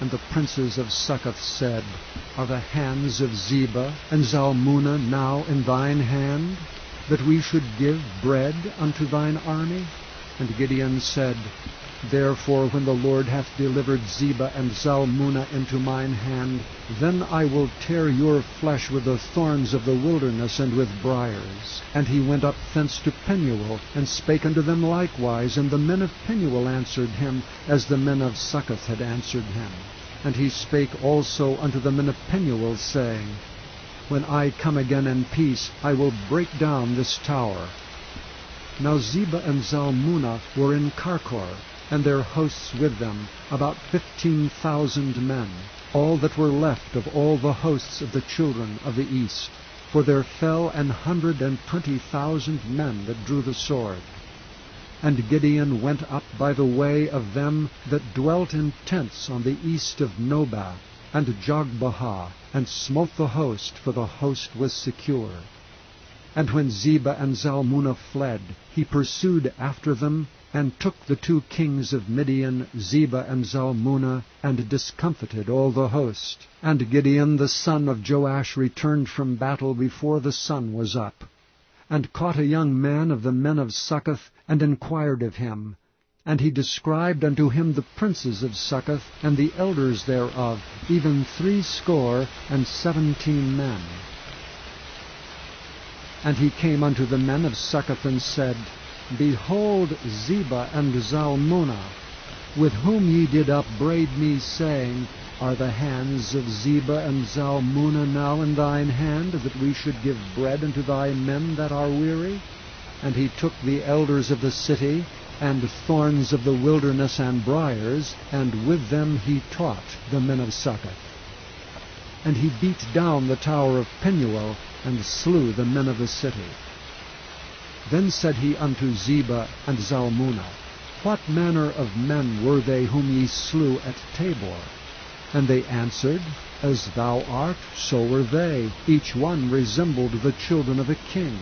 And the princes of Succoth said, Are the hands of Zebah and Zalmunna now in thine hand, that we should give bread unto thine army? And Gideon said, Therefore, when the Lord hath delivered Zebah and Zalmunna into mine hand, then I will tear your flesh with the thorns of the wilderness and with briars. And he went up thence to Penuel, and spake unto them likewise. And the men of Penuel answered him, as the men of Succoth had answered him. And he spake also unto the men of Penuel, saying, When I come again in peace, I will break down this tower. Now Zebah and Zalmunna were in Karkor, and their hosts with them, about 15,000 men, all that were left of all the hosts of the children of the east. For there fell 120,000 men that drew the sword. And Gideon went up by the way of them that dwelt in tents on the east of Nobah, and Jogbehah, and smote the host, for the host was secure. And when Zebah and Zalmunna fled, he pursued after them, and took the 2 kings of Midian, Zebah and Zalmunna, and discomfited all the host. And Gideon the son of Joash returned from battle before the sun was up, and caught a young man of the men of Succoth, and inquired of him. And he described unto him the princes of Succoth, and the elders thereof, even 17 men. And he came unto the men of Succoth, and said, Behold Zebah and Zalmunna, with whom ye did upbraid me, saying, Are the hands of Zebah and Zalmunna now in thine hand, that we should give bread unto thy men that are weary? And he took the elders of the city, and thorns of the wilderness and briars, and with them he taught the men of Succoth. And he beat down the tower of Penuel, and slew the men of the city. Then said he unto Zebah and Zalmunna, What manner of men were they whom ye slew at Tabor? And they answered, As thou art, so were they. Each one resembled the children of a king.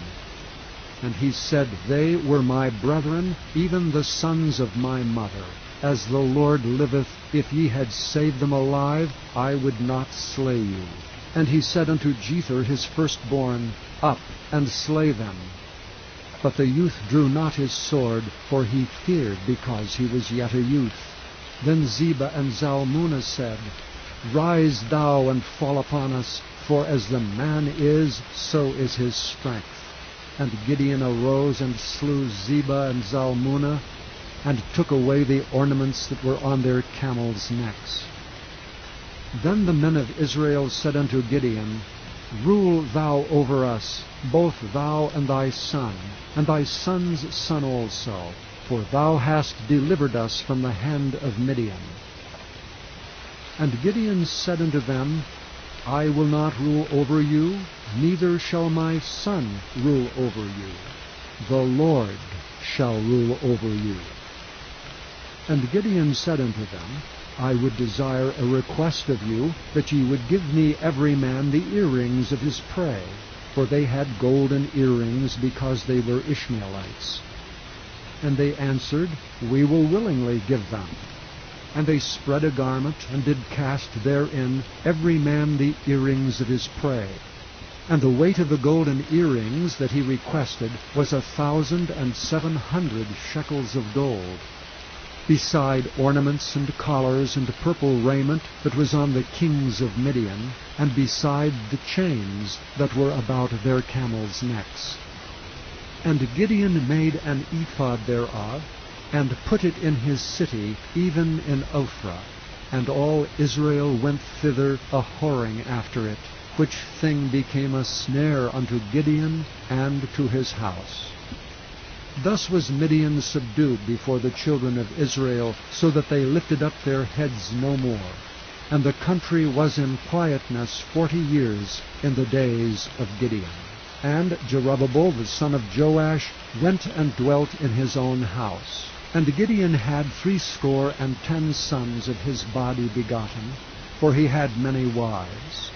And he said, They were my brethren, even the sons of my mother. As the Lord liveth, if ye had saved them alive, I would not slay you. And he said unto Jether his firstborn, Up, and slay them. But the youth drew not his sword, for he feared, because he was yet a youth. Then Zebah and Zalmunna said, Rise thou and fall upon us, for as the man is, so is his strength. And Gideon arose and slew Zebah and Zalmunna, and took away the ornaments that were on their camels' necks. Then the men of Israel said unto Gideon, Rule thou over us, both thou and thy son, and thy son's son also, for thou hast delivered us from the hand of Midian. And Gideon said unto them, I will not rule over you, neither shall my son rule over you. The Lord shall rule over you. And Gideon said unto them, I would desire a request of you, that ye would give me every man the earrings of his prey, for they had golden earrings, because they were Ishmaelites. And they answered, We will willingly give them. And they spread a garment, and did cast therein every man the earrings of his prey. And the weight of the golden earrings that he requested was 1,700 shekels of gold, beside ornaments and collars and purple raiment that was on the kings of Midian, and beside the chains that were about their camels' necks. And Gideon made an ephod thereof, and put it in his city, even in Ophrah. And all Israel went thither a-whoring after it, which thing became a snare unto Gideon and to his house. Thus was Midian subdued before the children of Israel, so that they lifted up their heads no more. And the country was in quietness 40 years in the days of Gideon. And Jerubbabel the son of Joash went and dwelt in his own house. And Gideon had 70 sons of his body begotten, for he had many wives.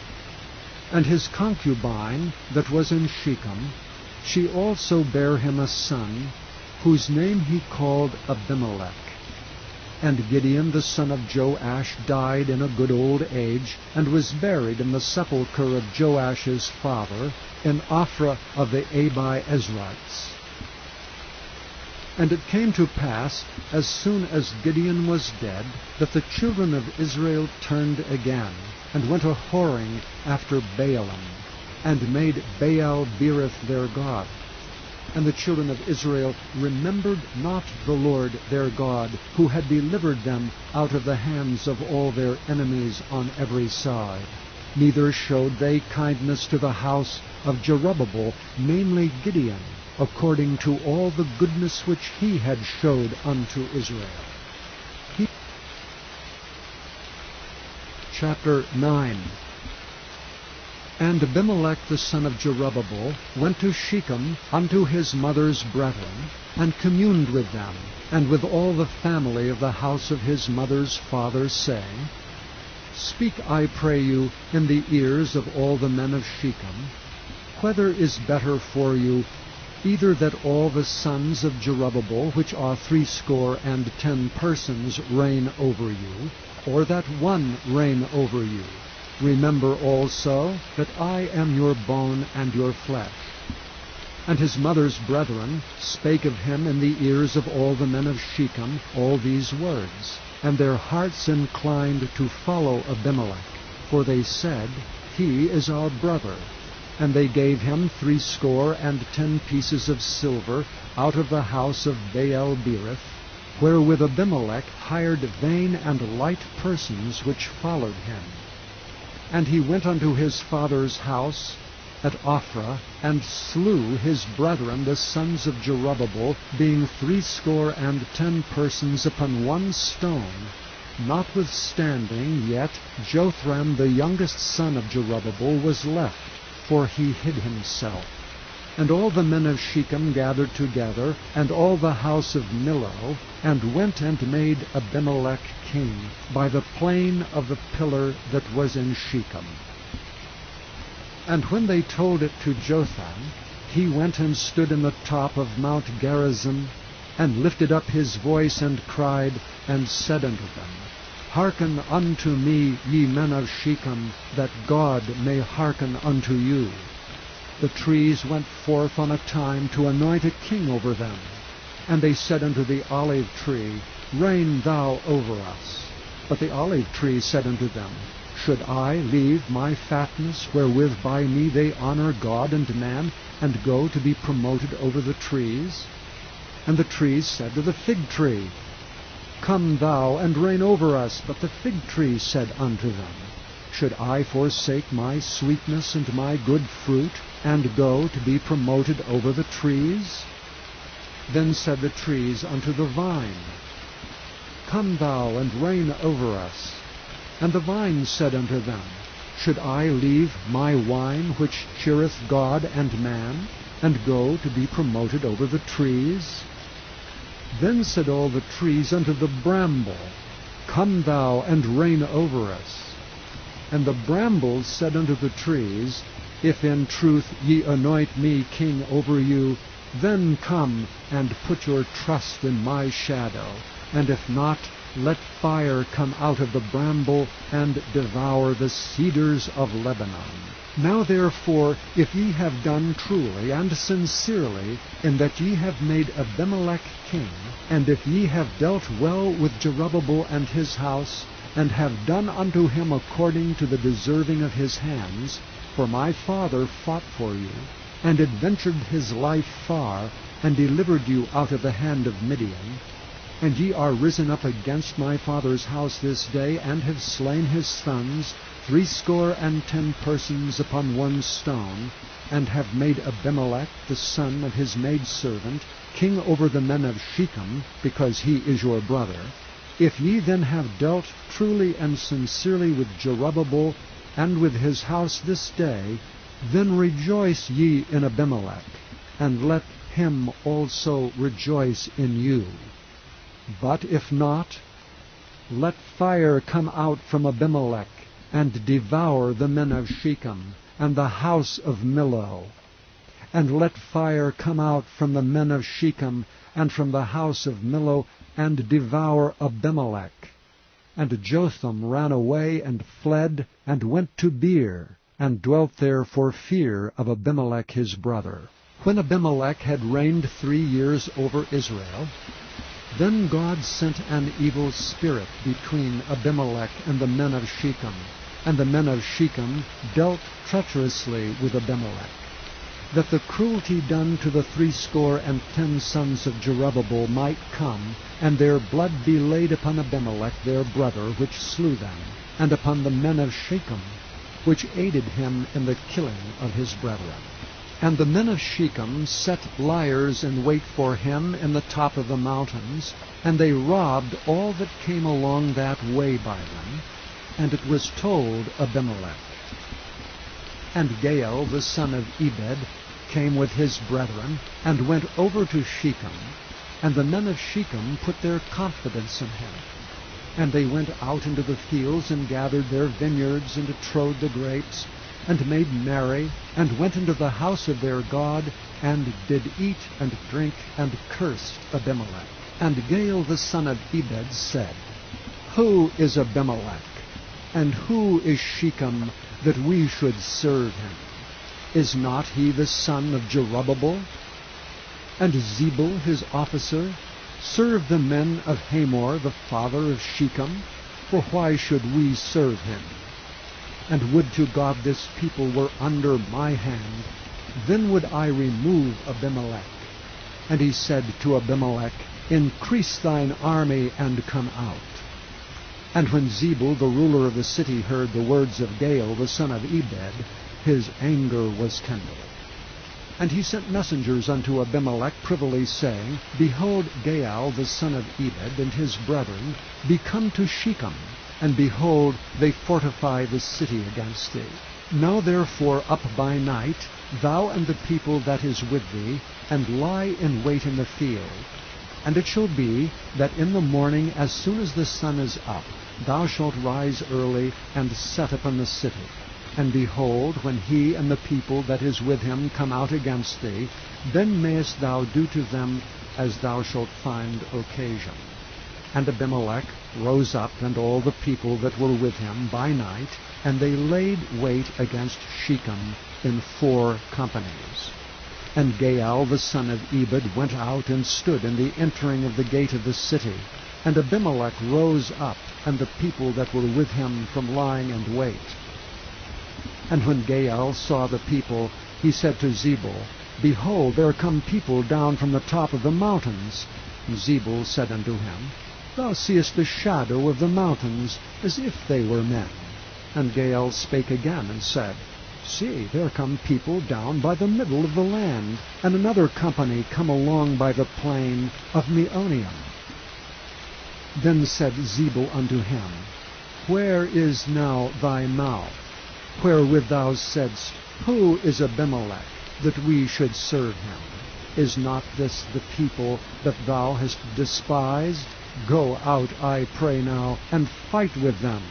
And his concubine that was in Shechem, she also bare him a son, whose name he called Abimelech. And Gideon the son of Joash died in a good old age, and was buried in the sepulchre of Joash's father, in Ophrah of the Abiezrites. And it came to pass, as soon as Gideon was dead, that the children of Israel turned again, and went a-whoring after Baalim, and made Baal-berith their god. And the children of Israel remembered not the Lord their God, who had delivered them out of the hands of all their enemies on every side. Neither showed they kindness to the house of Jerubbabel, namely Gideon, according to all the goodness which he had showed unto Israel. Chapter 9. And Abimelech the son of Jerubbabel went to Shechem unto his mother's brethren, and communed with them, and with all the family of the house of his mother's father, saying, Speak, I pray you, in the ears of all the men of Shechem, whether is better for you, either that all the sons of Jerubbabel, which are 70 persons, reign over you, or that one reign over you. Remember also that I am your bone and your flesh. And his mother's brethren spake of him in the ears of all the men of Shechem all these words, and their hearts inclined to follow Abimelech, for they said, He is our brother. And they gave him 70 pieces of silver out of the house of Baal-berith, wherewith Abimelech hired vain and light persons which followed him. And he went unto his father's house at Ophrah, and slew his brethren the sons of Jerubbabel, being 70 persons upon one stone. Notwithstanding, yet Jotham the youngest son of Jerubbabel was left, for he hid himself. And all the men of Shechem gathered together, and all the house of Millo, and went and made Abimelech king, by the plain of the pillar that was in Shechem. And when they told it to Jotham, he went and stood in the top of Mount Gerizim, and lifted up his voice, and cried, and said unto them, Hearken unto me, ye men of Shechem, that God may hearken unto you. The trees went forth on a time to anoint a king over them. And they said unto the olive tree, Reign thou over us. But the olive tree said unto them, Should I leave my fatness, wherewith by me they honor God and man, and go to be promoted over the trees? And the trees said to the fig tree, Come thou and reign over us. But the fig tree said unto them, Should I forsake my sweetness and my good fruit, and go to be promoted over the trees? Then said the trees unto the vine, Come thou and reign over us. And the vine said unto them, Should I leave my wine which cheereth God and man, and go to be promoted over the trees? Then said all the trees unto the bramble, Come thou and reign over us. And the brambles said unto the trees, If in truth ye anoint me king over you, then come and put your trust in my shadow. And if not, let fire come out of the bramble, and devour the cedars of Lebanon. Now therefore, if ye have done truly and sincerely, in that ye have made Abimelech king, and if ye have dealt well with Jerubbabel and his house, and have done unto him according to the deserving of his hands, for my father fought for you, and adventured his life far, and delivered you out of the hand of Midian, and ye are risen up against my father's house this day, and have slain his sons, 70 persons upon one stone, and have made Abimelech, the son of his maidservant, king over the men of Shechem, because he is your brother. If ye then have dealt truly and sincerely with Jerubbabel and with his house this day, then rejoice ye in Abimelech, and let him also rejoice in you. But if not, let fire come out from Abimelech, and devour the men of Shechem, and the house of Millo. And let fire come out from the men of Shechem, and from the house of Millo, and devour Abimelech. And Jotham ran away, and fled, and went to Beer, and dwelt there for fear of Abimelech his brother. When Abimelech had reigned 3 years over Israel, then God sent an evil spirit between Abimelech and the men of Shechem, and the men of Shechem dealt treacherously with Abimelech, that the cruelty done to the 70 sons of Jerubbabel might come, and their blood be laid upon Abimelech their brother, which slew them, and upon the men of Shechem, which aided him in the killing of his brethren. And the men of Shechem set liers in wait for him in the top of the mountains, and they robbed all that came along that way by them, and it was told Abimelech. And Gaal the son of Ebed came with his brethren, and went over to Shechem, and the men of Shechem put their confidence in him. And they went out into the fields, and gathered their vineyards, and trode the grapes, and made merry, and went into the house of their God, and did eat and drink, and cursed Abimelech. And Gaal the son of Ebed said, Who is Abimelech, and who is Shechem, that we should serve him? Is not he the son of Jerubbabel? And Zebul his officer served the men of Hamor the father of Shechem, for why should we serve him? And would to God this people were under my hand, then would I remove Abimelech. And he said to Abimelech, Increase thine army, and come out. And when Zebul the ruler of the city heard the words of Gaal the son of Ebed, his anger was kindled. And he sent messengers unto Abimelech privily, saying, Behold, Gaal the son of Ebed and his brethren be come to Shechem, and behold, they fortify the city against thee. Now therefore up by night, thou and the people that is with thee, and lie in wait in the field. And it shall be, that in the morning, as soon as the sun is up, thou shalt rise early, and set upon the city. And behold, when he and the people that is with him come out against thee, then mayest thou do to them as thou shalt find occasion. And Abimelech rose up, and all the people that were with him by night, and they laid wait against Shechem in 4 companies. And Gaal the son of Ebed went out and stood in the entering of the gate of the city. And Abimelech rose up, and the people that were with him from lying in wait. And when Gaal saw the people, he said to Zebul, Behold, there come people down from the top of the mountains. And Zebul said unto him, Thou seest the shadow of the mountains, as if they were men. And Gaal spake again, and said, See, there come people down by the middle of the land, and another company come along by the plain of Meonium. Then said Zebul unto him, Where is now thy mouth, wherewith thou saidst, Who is Abimelech, that we should serve him? Is not this the people that thou hast despised? Go out, I pray now, and fight with them.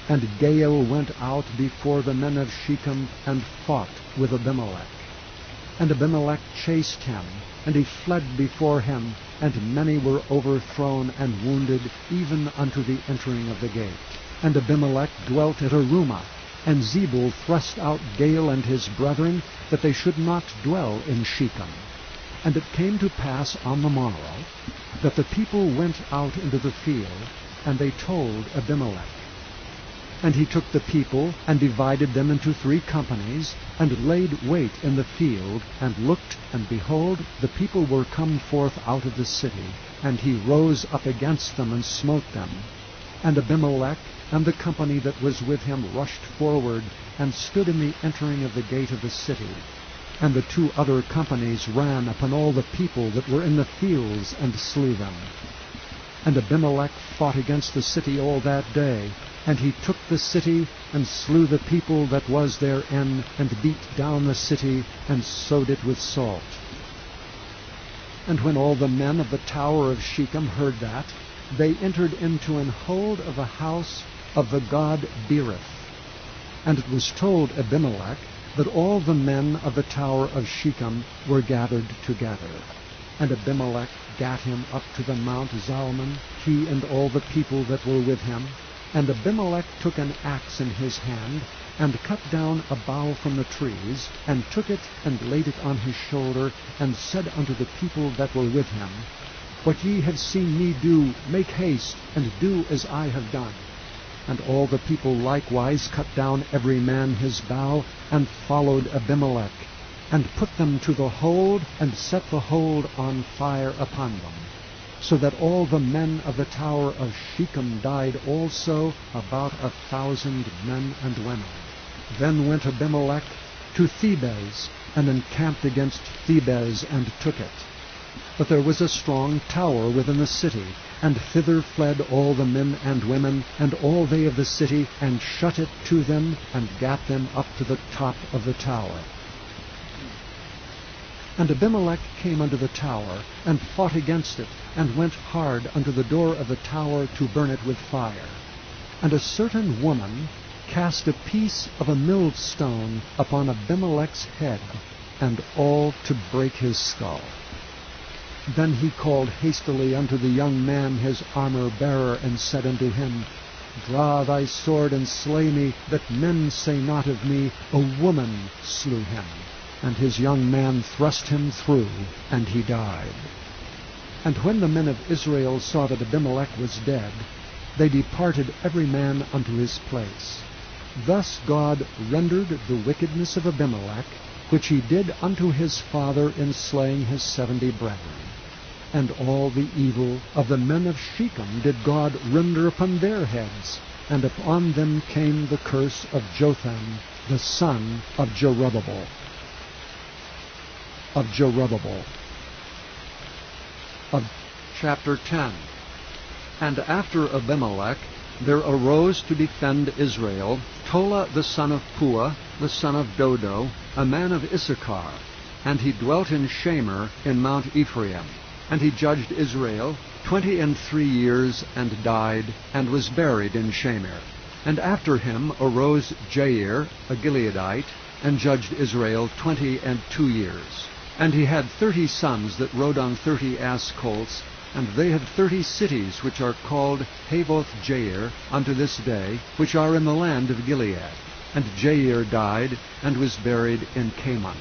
And Gaal went out before the men of Shechem, and fought with Abimelech. And Abimelech chased him, and he fled before him, and many were overthrown and wounded, even unto the entering of the gate. And Abimelech dwelt at Arumah, and Zebul thrust out Gaal and his brethren, that they should not dwell in Shechem. And it came to pass on the morrow, that the people went out into the field, and they told Abimelech. And he took the people, and divided them into 3 companies, and laid wait in the field, and looked, and behold, the people were come forth out of the city, and he rose up against them, and smote them. And Abimelech and the company that was with him rushed forward, and stood in the entering of the gate of the city. And the 2 other companies ran upon all the people that were in the fields, and slew them. And Abimelech fought against the city all that day, and he took the city, and slew the people that was therein, and beat down the city, and sowed it with salt. And when all the men of the tower of Shechem heard that, they entered into an hold of a house of the god Berith. And it was told Abimelech that all the men of the tower of Shechem were gathered together. And Abimelech gat him up to the Mount Zalmon, he and all the people that were with him. And Abimelech took an axe in his hand, and cut down a bough from the trees, and took it, and laid it on his shoulder, and said unto the people that were with him, What ye have seen me do, make haste, and do as I have done. And all the people likewise cut down every man his bough, and followed Abimelech, and put them to the hold, and set the hold on fire upon them, so that all the men of the tower of Shechem died also, about 1,000 men and women. Then went Abimelech to Thebez, and encamped against Thebez, and took it. But there was a strong tower within the city, and thither fled all the men and women, and all they of the city, and shut it to them, and gat them up to the top of the tower. And Abimelech came unto the tower, and fought against it, and went hard unto the door of the tower to burn it with fire. And a certain woman cast a piece of a millstone upon Abimelech's head, and all to break his skull. Then he called hastily unto the young man his armor-bearer, and said unto him, Draw thy sword, and slay me, that men say not of me, A woman slew him. And his young man thrust him through, and he died. And when the men of Israel saw that Abimelech was dead, they departed every man unto his place. Thus God rendered the wickedness of Abimelech, which he did unto his father in slaying his 70 brethren. And all the evil of the men of Shechem did God render upon their heads, and upon them came the curse of Jotham, the son of Jerubbaal. Chapter 10. And after Abimelech there arose to defend Israel Tola the son of Puah, the son of Dodo, a man of Issachar, and he dwelt in Shamer in Mount Ephraim. And he judged Israel 23 years, and died, and was buried in Shamer. And after him arose Jair, a Gileadite, and judged Israel 22 years. And he had 30 sons that rode on 30 ass colts, and they had 30 cities which are called Havoth Jair unto this day, which are in the land of Gilead. And Jair died, and was buried in Camon.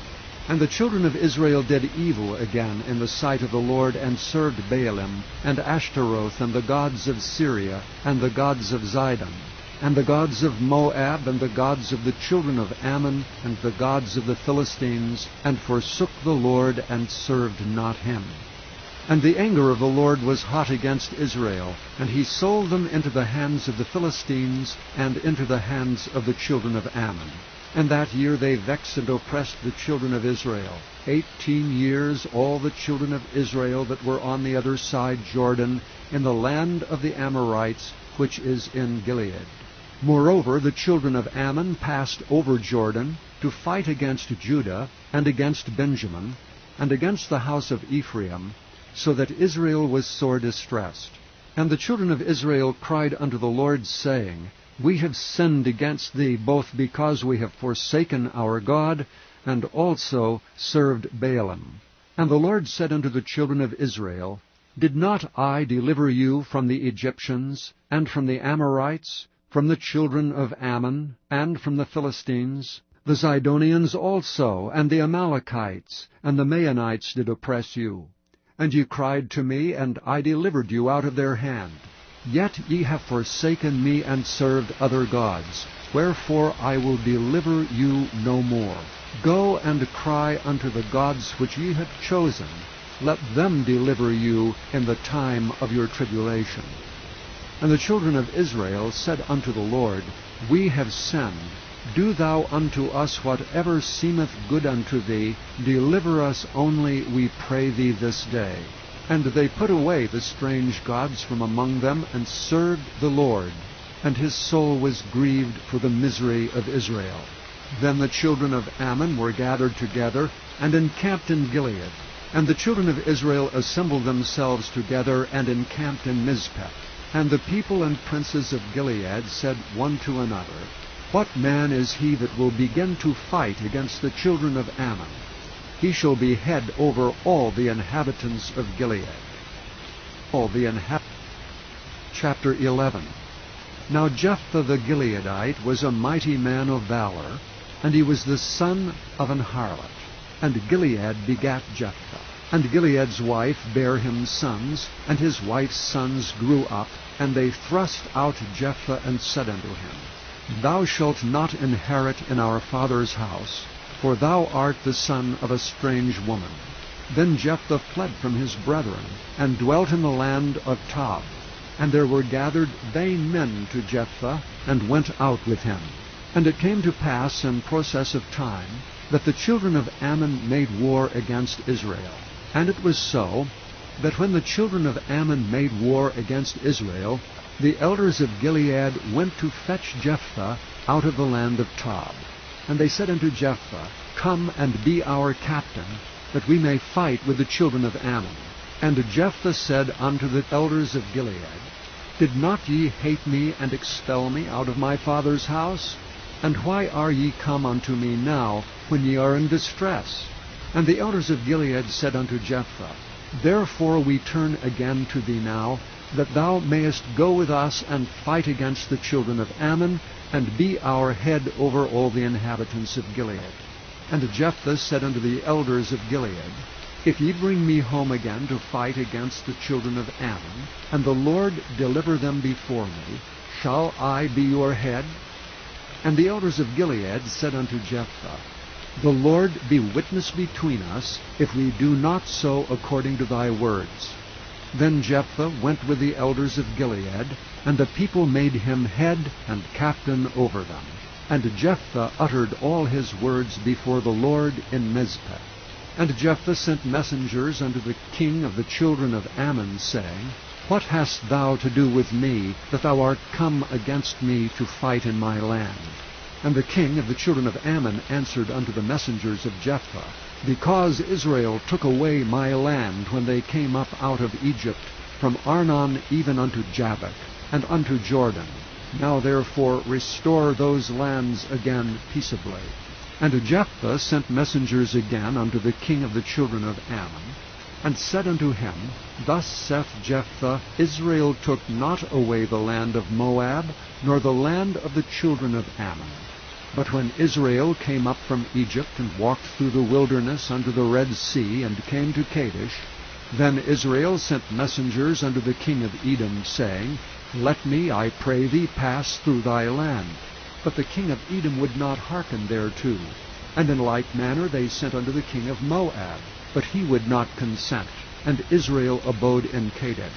And the children of Israel did evil again in the sight of the Lord, and served Baalim, and Ashtaroth, and the gods of Syria, and the gods of Zidon, and the gods of Moab, and the gods of the children of Ammon, and the gods of the Philistines, and forsook the Lord, and served not him. And the anger of the Lord was hot against Israel, and he sold them into the hands of the Philistines and into the hands of the children of Ammon. And that year they vexed and oppressed the children of Israel. 18 years all the children of Israel that were on the other side Jordan, in the land of the Amorites, which is in Gilead. Moreover, the children of Ammon passed over Jordan to fight against Judah, and against Benjamin, and against the house of Ephraim, so that Israel was sore distressed. And the children of Israel cried unto the Lord, saying, We have sinned against thee, both because we have forsaken our God, and also served Baalim. And the Lord said unto the children of Israel, Did not I deliver you from the Egyptians, and from the Amorites, from the children of Ammon, and from the Philistines? The Zidonians also, and the Amalekites, and the Maonites did oppress you. And ye cried to me, and I delivered you out of their hand. Yet ye have forsaken me, and served other gods. Wherefore I will deliver you no more. Go and cry unto the gods which ye have chosen. Let them deliver you in the time of your tribulation. And the children of Israel said unto the Lord, We have sinned. Do thou unto us whatever seemeth good unto thee. Deliver us only, we pray thee, this day. And they put away the strange gods from among them, and served the Lord. And his soul was grieved for the misery of Israel. Then the children of Ammon were gathered together, and encamped in Gilead. And the children of Israel assembled themselves together, and encamped in Mizpeh. And the people and princes of Gilead said one to another, What man is he that will begin to fight against the children of Ammon? He shall be head over all the inhabitants of Gilead. Chapter 11. Now Jephthah the Gileadite was a mighty man of valor, and he was the son of an harlot. And Gilead begat Jephthah. And Gilead's wife bare him sons, and his wife's sons grew up, and they thrust out Jephthah, and said unto him, Thou shalt not inherit in our father's house, for thou art the son of a strange woman. Then Jephthah fled from his brethren, and dwelt in the land of Tob. And there were gathered vain men to Jephthah, and went out with him. And it came to pass in process of time, that the children of Ammon made war against Israel. And it was so, that when the children of Ammon made war against Israel, the elders of Gilead went to fetch Jephthah out of the land of Tob. And they said unto Jephthah, Come and be our captain, that we may fight with the children of Ammon. And Jephthah said unto the elders of Gilead, Did not ye hate me, and expel me out of my father's house? And why are ye come unto me now, when ye are in distress? And the elders of Gilead said unto Jephthah, Therefore we turn again to thee now, that thou mayest go with us and fight against the children of Ammon, and be our head over all the inhabitants of Gilead. And Jephthah said unto the elders of Gilead, If ye bring me home again to fight against the children of Ammon, and the Lord deliver them before me, shall I be your head? And the elders of Gilead said unto Jephthah, The Lord be witness between us, if we do not so according to thy words. Then Jephthah went with the elders of Gilead, and the people made him head and captain over them. And Jephthah uttered all his words before the Lord in Mizpeh. And Jephthah sent messengers unto the king of the children of Ammon, saying, What hast thou to do with me, that thou art come against me to fight in my land? And the king of the children of Ammon answered unto the messengers of Jephthah, Because Israel took away my land when they came up out of Egypt, from Arnon even unto Jabbok, and unto Jordan. Now therefore restore those lands again peaceably. And Jephthah sent messengers again unto the king of the children of Ammon, and said unto him, Thus saith Jephthah, Israel took not away the land of Moab, nor the land of the children of Ammon. But when Israel came up from Egypt, and walked through the wilderness unto the Red Sea, and came to Kadesh, then Israel sent messengers unto the king of Edom, saying, Let me, I pray thee, pass through thy land. But the king of Edom would not hearken thereto. And in like manner they sent unto the king of Moab, but he would not consent. and Israel abode in Kadesh.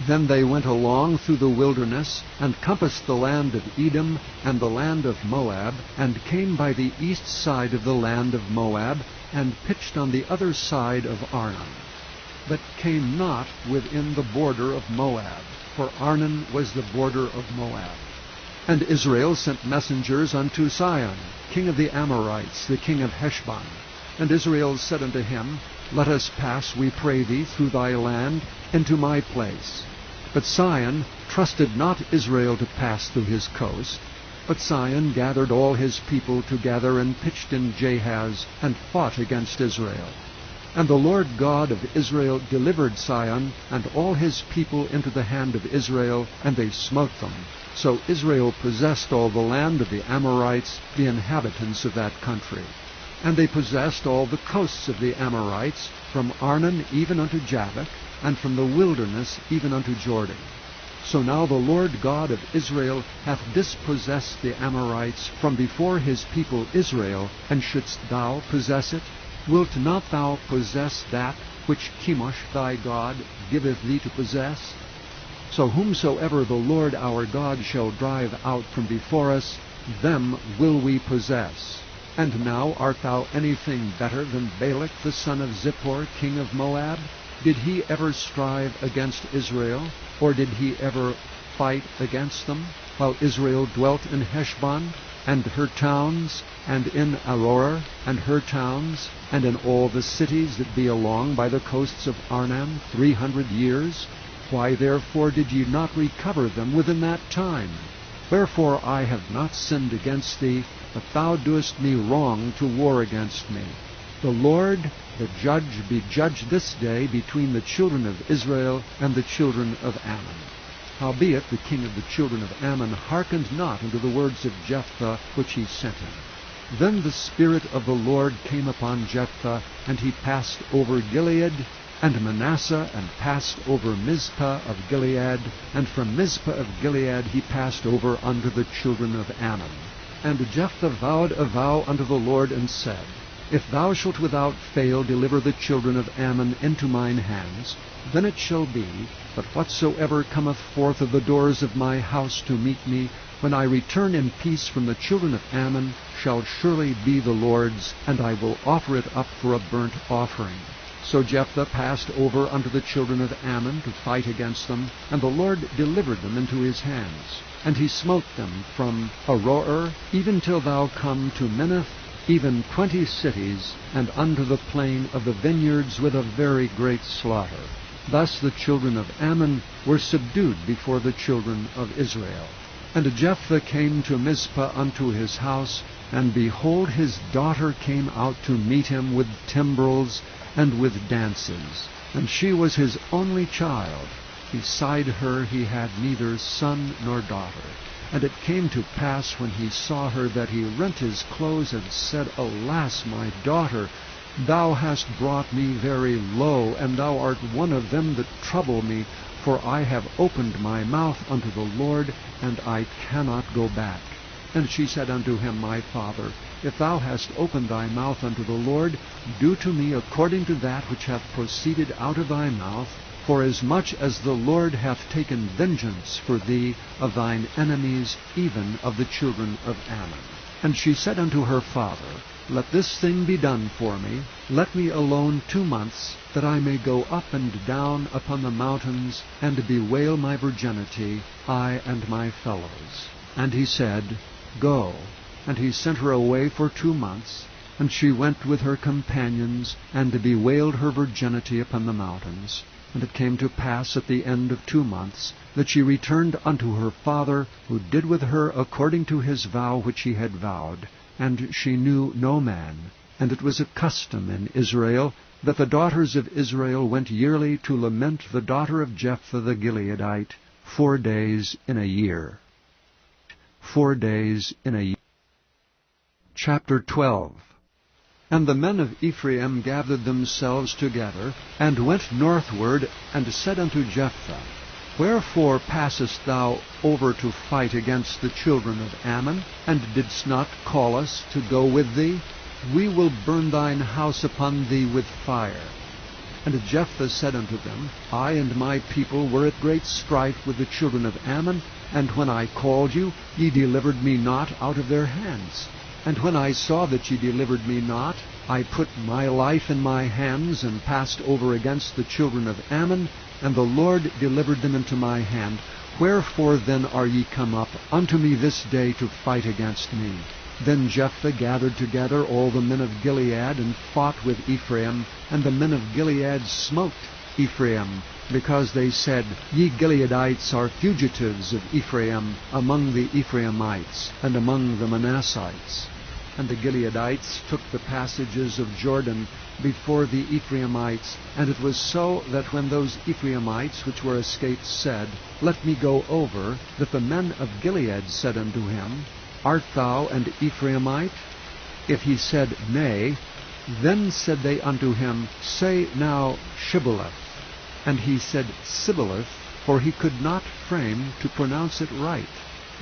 Then they went along through the wilderness, and compassed the land of Edom and the land of Moab, and came by the east side of the land of Moab, and pitched on the other side of Arnon, but came not within the border of Moab, for Arnon was the border of Moab. And Israel sent messengers unto Sihon, king of the Amorites, the king of Heshbon. And Israel said unto him, Let us pass, we pray thee, through thy land into my place. But Sihon trusted not Israel to pass through his coast. But Sihon gathered all his people together, and pitched in Jahaz, and fought against Israel. And the Lord God of Israel delivered Sihon and all his people into the hand of Israel, and they smote them. So Israel possessed all the land of the Amorites, the inhabitants of that country. And they possessed all the coasts of the Amorites, from Arnon even unto Jabbok, and from the wilderness even unto Jordan. So now the Lord God of Israel hath dispossessed the Amorites from before his people Israel, and shouldst thou possess it? Wilt not thou possess that which Chemosh thy God giveth thee to possess? So whomsoever the Lord our God shall drive out from before us, them will we possess. And now art thou anything better than Balak the son of Zippor, king of Moab? Did he ever strive against Israel, or did he ever fight against them, while Israel dwelt in Heshbon, and her towns, and in Aroer, and her towns, and in all the cities that be along by the coasts of Arnon 300 years? Why therefore did ye not recover them within that time? Wherefore I have not sinned against thee, but thou doest me wrong to war against me. The Lord, the judge, be judged this day between the children of Israel and the children of Ammon. Howbeit the king of the children of Ammon hearkened not unto the words of Jephthah which he sent him. Then the Spirit of the Lord came upon Jephthah, and he passed over Gilead and Manasseh, and passed over Mizpah of Gilead, and from Mizpah of Gilead he passed over unto the children of Ammon. And Jephthah vowed a vow unto the Lord, and said, If thou shalt without fail deliver the children of Ammon into mine hands, then it shall be, that whatsoever cometh forth of the doors of my house to meet me, when I return in peace from the children of Ammon, shall surely be the Lord's, and I will offer it up for a burnt offering. So Jephthah passed over unto the children of Ammon to fight against them, and the Lord delivered them into his hands. And he smote them from Aroer, even till thou come to Minnith, even 20 cities, and unto the plain of the vineyards with a very great slaughter. Thus the children of Ammon were subdued before the children of Israel. And Jephthah came to Mizpah unto his house, and behold, his daughter came out to meet him with timbrels and with dances. And she was his only child. Beside her he had neither son nor daughter. And it came to pass, when he saw her, that he rent his clothes, and said, Alas, my daughter, thou hast brought me very low, and thou art one of them that trouble me, for I have opened my mouth unto the Lord, and I cannot go back. And she said unto him, My father, if thou hast opened thy mouth unto the Lord, do to me according to that which hath proceeded out of thy mouth, forasmuch as the Lord hath taken vengeance for thee of thine enemies, even of the children of Ammon. And she said unto her father, Let this thing be done for me. Let me alone 2 months, that I may go up and down upon the mountains, and bewail my virginity, I and my fellows. And he said, Go. And he sent her away for 2 months, and she went with her companions, and bewailed her virginity upon the mountains. And it came to pass at the end of 2 months, that she returned unto her father, who did with her according to his vow which he had vowed. And she knew no man. And it was a custom in Israel, that the daughters of Israel went yearly to lament the daughter of Jephthah the Gileadite 4 days in a year. 4 days in a year. Chapter 12. And the men of Ephraim gathered themselves together, and went northward, and said unto Jephthah, Wherefore passest thou over to fight against the children of Ammon, and didst not call us to go with thee? We will burn thine house upon thee with fire. And Jephthah said unto them, I and my people were at great strife with the children of Ammon, and when I called you, ye delivered me not out of their hands. And when I saw that ye delivered me not, I put my life in my hands, and passed over against the children of Ammon, and the Lord delivered them into my hand. Wherefore then are ye come up unto me this day to fight against me? Then Jephthah gathered together all the men of Gilead, and fought with Ephraim, and the men of Gilead smote Ephraim, because they said, Ye Gileadites are fugitives of Ephraim among the Ephraimites, and among the Manassites. And the Gileadites took the passages of Jordan before the Ephraimites. And it was so that when those Ephraimites which were escaped said, Let me go over, that the men of Gilead said unto him, Art thou an Ephraimite? If he said, Nay, then said they unto him, Say now Shibboleth. And he said Sibboleth, for he could not frame to pronounce it right.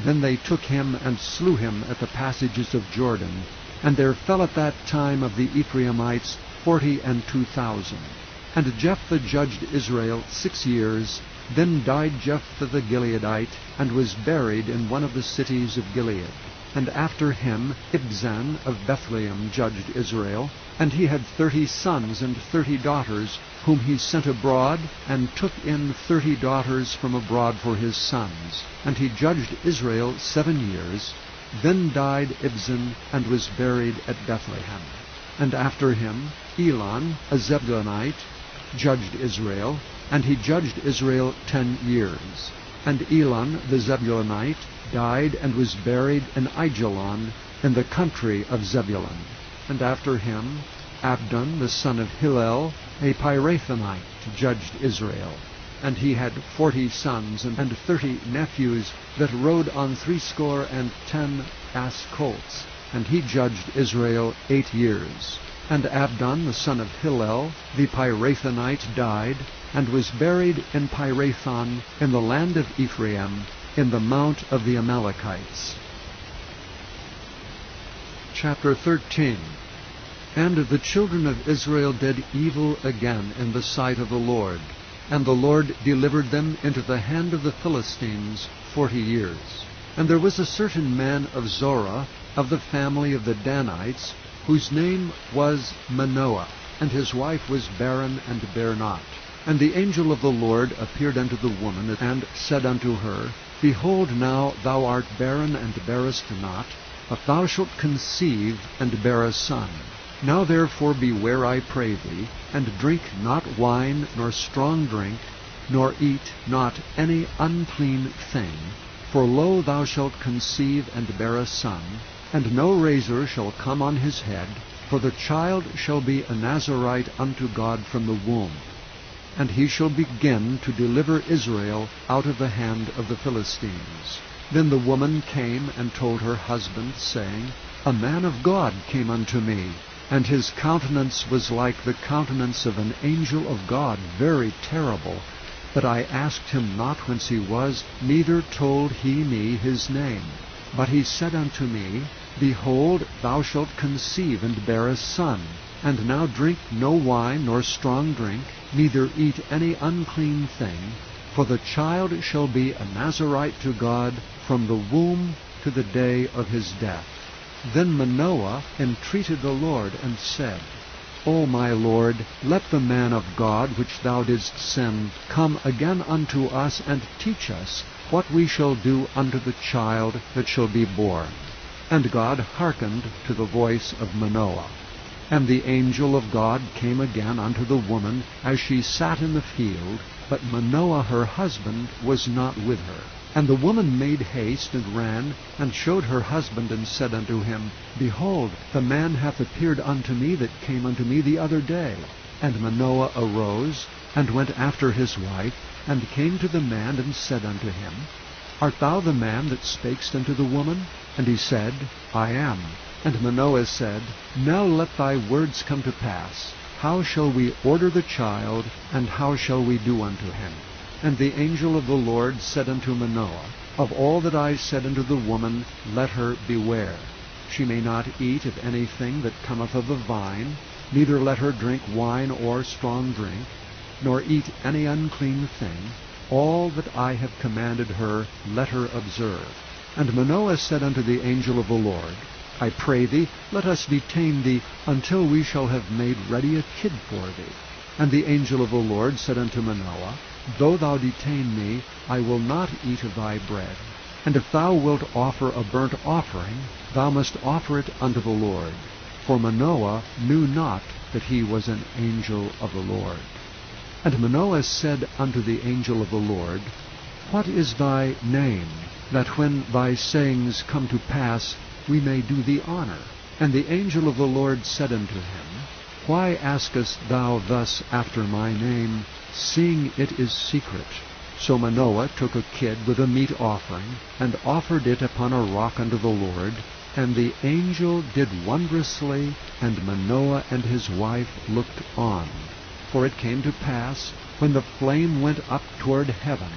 Then they took him and slew him at the passages of Jordan. And there fell at that time of the Ephraimites 42,000. And Jephthah judged Israel 6 years. Then died Jephthah the Gileadite, and was buried in one of the cities of Gilead. And after him Ibzan of Bethlehem judged Israel. And he had 30 sons and 30 daughters, whom he sent abroad, and took in 30 daughters from abroad for his sons. And he judged Israel 7 years. Then died Ibzan, and was buried at Bethlehem. And after him Elon, a Zebulunite, judged Israel. And he judged Israel 10 years. And Elon the Zebulunite died, and was buried in Aijalon, in the country of Zebulun. And after him Abdon the son of Hillel, a Pirathonite, judged Israel. And he had 40 sons and 30 nephews that rode on 70 ass colts. And he judged Israel 8 years. And Abdon the son of Hillel, the Pirathonite, died, and was buried in Pirathon, in the land of Ephraim, in the mount of the Amalekites. Chapter 13. And the children of Israel did evil again in the sight of the Lord, and the Lord delivered them into the hand of the Philistines 40 years. And there was a certain man of Zorah, of the family of the Danites, whose name was Manoah, and his wife was barren and bare not. And the angel of the Lord appeared unto the woman, and said unto her, Behold, now thou art barren and bearest not, but thou shalt conceive and bear a son. Now therefore beware, I pray thee, and drink not wine nor strong drink, nor eat not any unclean thing. For lo, thou shalt conceive and bear a son, and no razor shall come on his head, for the child shall be a Nazarite unto God from the womb. And he shall begin to deliver Israel out of the hand of the Philistines. Then the woman came and told her husband, saying, A man of God came unto me, and his countenance was like the countenance of an angel of God, very terrible. But I asked him not whence he was, neither told he me his name. But he said unto me, Behold, thou shalt conceive and bear a son. And now drink no wine nor strong drink, neither eat any unclean thing, for the child shall be a Nazarite to God from the womb to the day of his death. Then Manoah entreated the Lord, and said, O my Lord, let the man of God which thou didst send come again unto us, and teach us what we shall do unto the child that shall be born. And God hearkened to the voice of Manoah. And the angel of God came again unto the woman as she sat in the field, but Manoah her husband was not with her. And the woman made haste, and ran, and showed her husband, and said unto him, Behold, the man hath appeared unto me that came unto me the other day. And Manoah arose, and went after his wife, and came to the man, and said unto him, Art thou the man that spakest unto the woman? And he said, I am. And Manoah said, Now let thy words come to pass. How shall we order the child, and how shall we do unto him? And the angel of the Lord said unto Manoah, Of all that I said unto the woman, let her beware. She may not eat of anything that cometh of the vine, neither let her drink wine or strong drink, nor eat any unclean thing. All that I have commanded her, let her observe. And Manoah said unto the angel of the Lord, I pray thee, let us detain thee until we shall have made ready a kid for thee. And the angel of the Lord said unto Manoah, Though thou detain me, I will not eat of thy bread. And if thou wilt offer a burnt offering, thou must offer it unto the Lord. For Manoah knew not that he was an angel of the Lord. And Manoah said unto the angel of the Lord, What is thy name, that when thy sayings come to pass, we may do thee honor? And the angel of the Lord said unto him, Why askest thou thus after my name, seeing it is secret? So Manoah took a kid with a meat offering, and offered it upon a rock unto the Lord. And the angel did wondrously, and Manoah and his wife looked on. For it came to pass, when the flame went up toward heaven,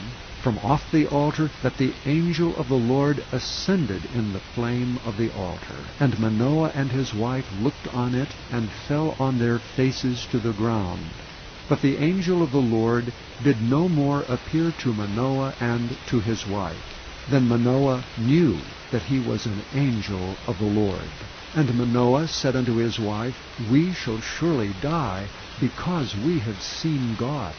from off the altar, that the angel of the Lord ascended in the flame of the altar. And Manoah and his wife looked on it, and fell on their faces to the ground. But the angel of the Lord did no more appear to Manoah and to his wife. Then Manoah knew that he was an angel of the Lord. And Manoah said unto his wife, We shall surely die, because we have seen God.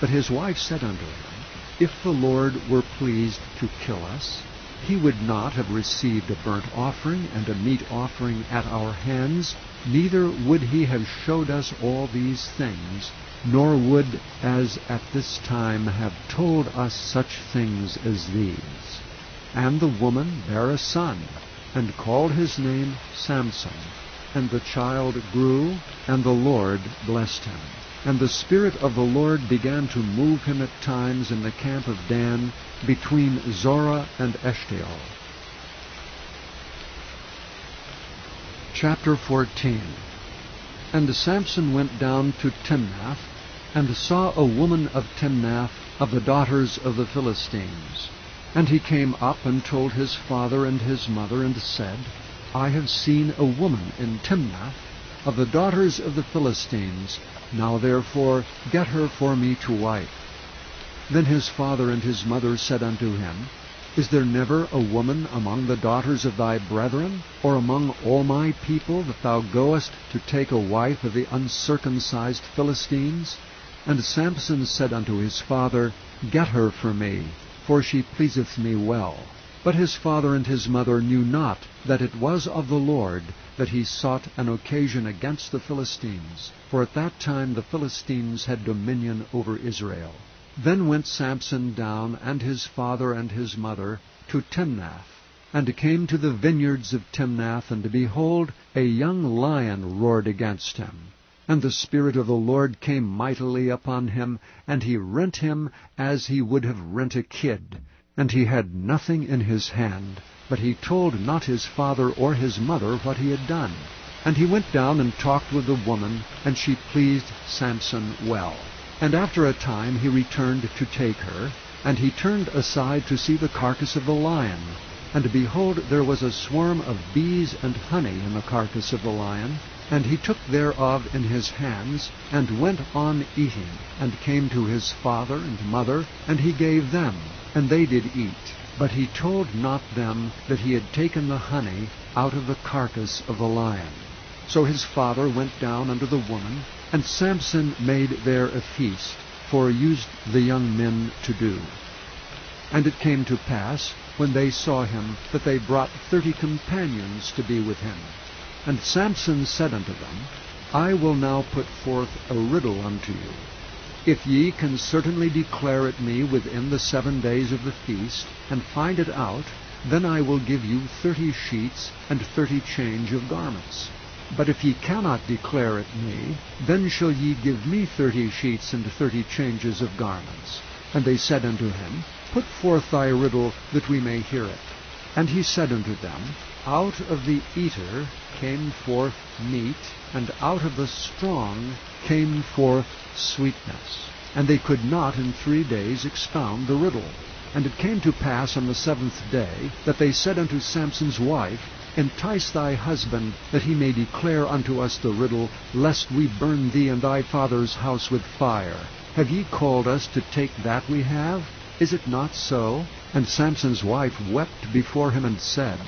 But his wife said unto him, If the Lord were pleased to kill us, he would not have received a burnt offering and a meat offering at our hands, neither would he have showed us all these things, nor would, as at this time, have told us such things as these. And the woman bare a son, and called his name Samson. And the child grew, and the Lord blessed him. And the Spirit of the Lord began to move him at times in the camp of Dan, between Zorah and Eshtaol. Chapter 14. And Samson went down to Timnath, and saw a woman of Timnath, of the daughters of the Philistines. And he came up and told his father and his mother, and said, I have seen a woman in Timnath, of the daughters of the Philistines. Now therefore get her for me to wife. Then his father and his mother said unto him, Is there never a woman among the daughters of thy brethren, or among all my people, that thou goest to take a wife of the uncircumcised Philistines? And Samson said unto his father, Get her for me, for she pleaseth me well. But his father and his mother knew not that it was of the Lord that he sought an occasion against the Philistines, for at that time the Philistines had dominion over Israel. Then went Samson down, and his father and his mother, to Timnath, and came to the vineyards of Timnath, and behold, a young lion roared against him. And the Spirit of the Lord came mightily upon him, and he rent him as he would have rent a kid. And he had nothing in his hand, but he told not his father or his mother what he had done. And he went down and talked with the woman, and she pleased Samson well. And after a time he returned to take her, and he turned aside to see the carcass of the lion. And behold, there was a swarm of bees and honey in the carcass of the lion. And he took thereof in his hands, and went on eating, and came to his father and mother, and he gave them, and they did eat. But he told not them that he had taken the honey out of the carcass of the lion. So his father went down unto the woman, and Samson made there a feast, for used the young men to do. And it came to pass, when they saw him, that they brought 30 companions to be with him. And Samson said unto them, I will now put forth a riddle unto you. If ye can certainly declare it me within the 7 days of the feast, and find it out, then I will give you 30 sheets and 30 change of garments. But if ye cannot declare it me, then shall ye give me 30 sheets and 30 changes of garments. And they said unto him, Put forth thy riddle, that we may hear it. And he said unto them, Out of the eater came forth meat, and out of the strong came forth sweetness. And they could not in 3 days expound the riddle. And it came to pass on the 7th day, that they said unto Samson's wife, Entice thy husband, that he may declare unto us the riddle, lest we burn thee and thy father's house with fire. Have ye called us to take that we have? Is it not so? And Samson's wife wept before him, and said,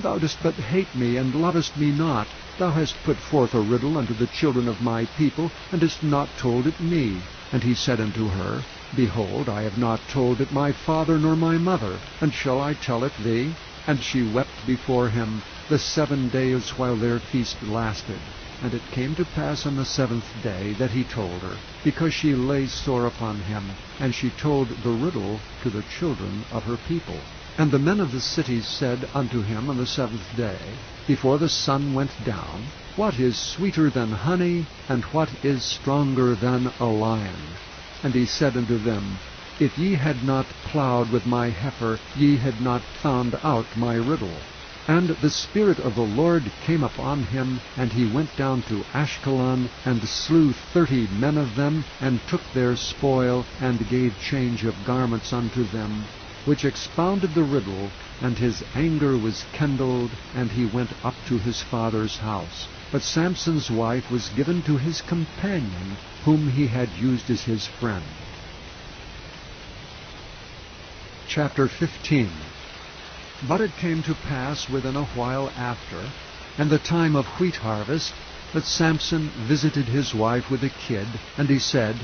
Thou dost but hate me, and lovest me not. Thou hast put forth a riddle unto the children of my people, and hast not told it me. And he said unto her, Behold, I have not told it my father nor my mother, and shall I tell it thee? And she wept before him the 7 days while their feast lasted. And it came to pass on the 7th day that he told her, because she lay sore upon him, and she told the riddle to the children of her people. And the men of the city said unto him on the 7th day, before the sun went down, What is sweeter than honey, and what is stronger than a lion? And he said unto them, If ye had not plowed with my heifer, ye had not found out my riddle. And the Spirit of the Lord came upon him, and he went down to Ashkelon, and slew 30 men of them, and took their spoil, and gave change of garments unto them, which expounded the riddle, and his anger was kindled, and he went up to his father's house. But Samson's wife was given to his companion, whom he had used as his friend. Chapter 15. But it came to pass within a while after, and the time of wheat harvest, that Samson visited his wife with a kid, and he said,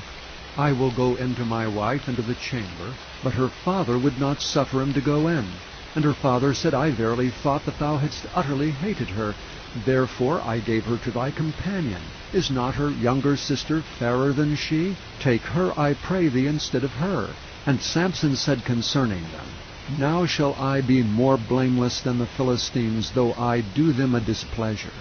I will go in to my wife into the chamber. But her father would not suffer him to go in. And her father said, I verily thought that thou hadst utterly hated her. Therefore I gave her to thy companion. Is not her younger sister fairer than she? Take her, I pray thee, instead of her. And Samson said concerning them, Now shall I be more blameless than the Philistines, though I do them a displeasure.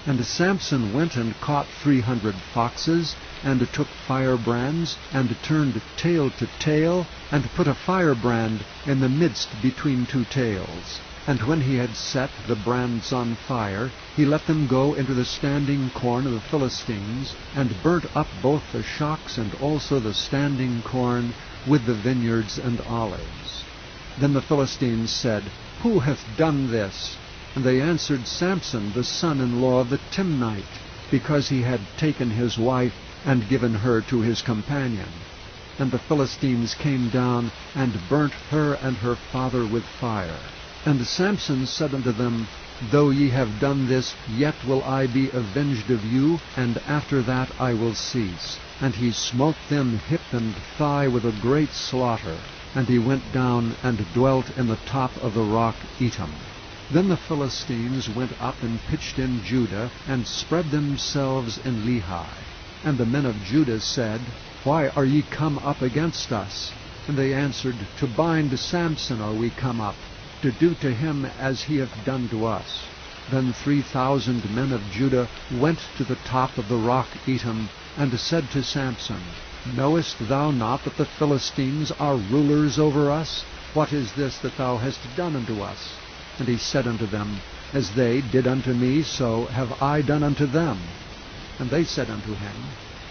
And Samson went and caught 300 foxes, and took firebrands, and turned tail to tail, and put a firebrand in the midst between 2 tails. And when he had set the brands on fire, he let them go into the standing corn of the Philistines, and burnt up both the shocks and also the standing corn, with the vineyards and olives. Then the Philistines said, Who hath done this? And they answered, Samson, the son-in-law of the Timnite, because he had taken his wife, and given her to his companion. And the Philistines came down, and burnt her and her father with fire. And Samson said unto them, Though ye have done this, yet will I be avenged of you, and after that I will cease. And he smote them hip and thigh with a great slaughter. And he went down and dwelt in the top of the rock Etam. Then the Philistines went up and pitched in Judah, and spread themselves in Lehi. And the men of Judah said, Why are ye come up against us? And they answered, To bind Samson are we come up, to do to him as he hath done to us. Then 3,000 men of Judah went to the top of the rock Etam, and said to Samson, Knowest thou not that the Philistines are rulers over us? What is this that thou hast done unto us? And he said unto them, As they did unto me, so have I done unto them. And they said unto him,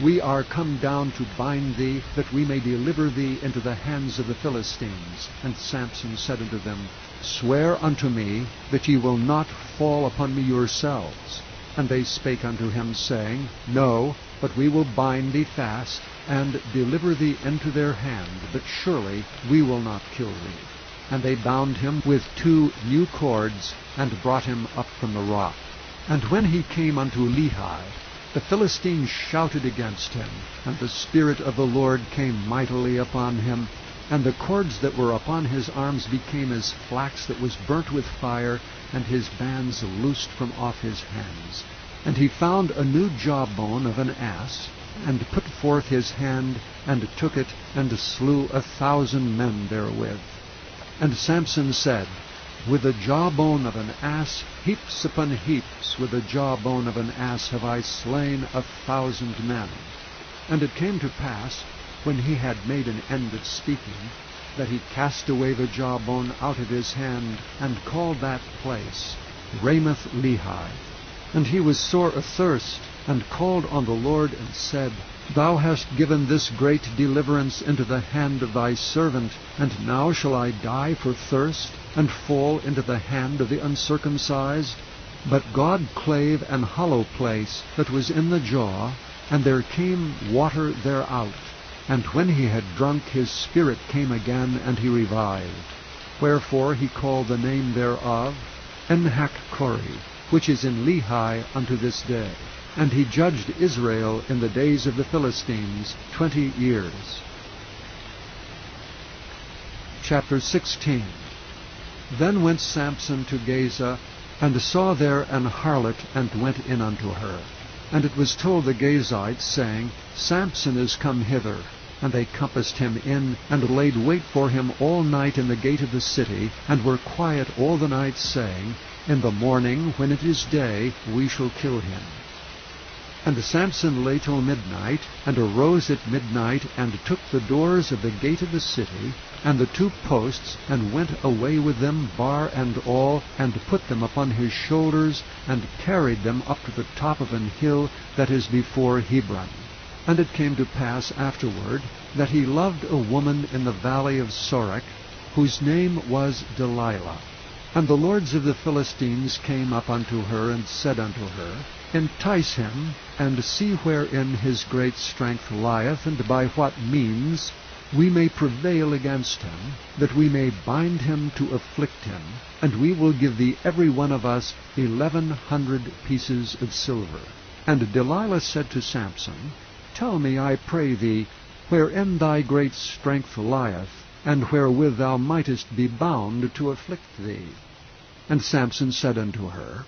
We are come down to bind thee, that we may deliver thee into the hands of the Philistines. And Samson said unto them, Swear unto me that ye will not fall upon me yourselves. And they spake unto him, saying, No, but we will bind thee fast, and deliver thee into their hand, but surely we will not kill thee. And they bound him with 2 new cords, and brought him up from the rock. And when he came unto Lehi, the Philistines shouted against him, and the Spirit of the Lord came mightily upon him, and the cords that were upon his arms became as flax that was burnt with fire, and his bands loosed from off his hands. And he found a new jawbone of an ass, and put forth his hand, and took it, and slew 1,000 men therewith. And Samson said, With the jawbone of an ass, heaps upon heaps, with the jawbone of an ass have I slain 1,000 men. And it came to pass, when he had made an end of speaking, that he cast away the jawbone out of his hand, and called that place Ramoth Lehi. And he was sore athirst, and called on the Lord, and said, Thou hast given this great deliverance into the hand of thy servant, and now shall I die for thirst, and fall into the hand of the uncircumcised? But God clave an hollow place that was in the jaw, and there came water thereout. And when he had drunk, his spirit came again, and he revived. Wherefore he called the name thereof Enhakkore, which is in Lehi unto this day. And he judged Israel in the days of the Philistines 20 years. Chapter 16. Then went Samson to Gaza, and saw there an harlot, and went in unto her. And it was told the Gazites, saying, Samson is come hither. And they compassed him in, and laid wait for him all night in the gate of the city, and were quiet all the night, saying, In the morning, when it is day, we shall kill him. And Samson lay till midnight, and arose at midnight, and took the doors of the gate of the city, and the 2 posts, and went away with them, bar and all, and put them upon his shoulders, and carried them up to the top of an hill that is before Hebron. And it came to pass afterward, that he loved a woman in the valley of Sorek, whose name was Delilah. And the lords of the Philistines came up unto her, and said unto her, Entice him, and see wherein his great strength lieth, and by what means we may prevail against him, that we may bind him to afflict him, and we will give thee every one of us 1,100 pieces of silver. And Delilah said to Samson, Tell me, I pray thee, wherein thy great strength lieth, and wherewith thou mightest be bound to afflict thee. And Samson said unto her,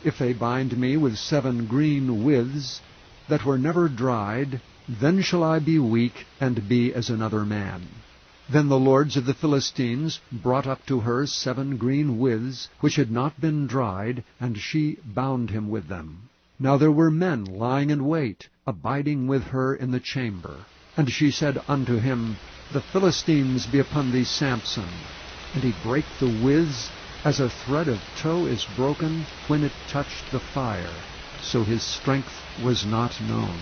If they bind me with 7 green withs, that were never dried, then shall I be weak, and be as another man. Then the lords of the Philistines brought up to her 7 green withs, which had not been dried, and she bound him with them. Now there were men lying in wait, abiding with her in the chamber. And she said unto him, The Philistines be upon thee, Samson. And he brake the withs, as a thread of tow is broken when it touched the fire. So his strength was not known.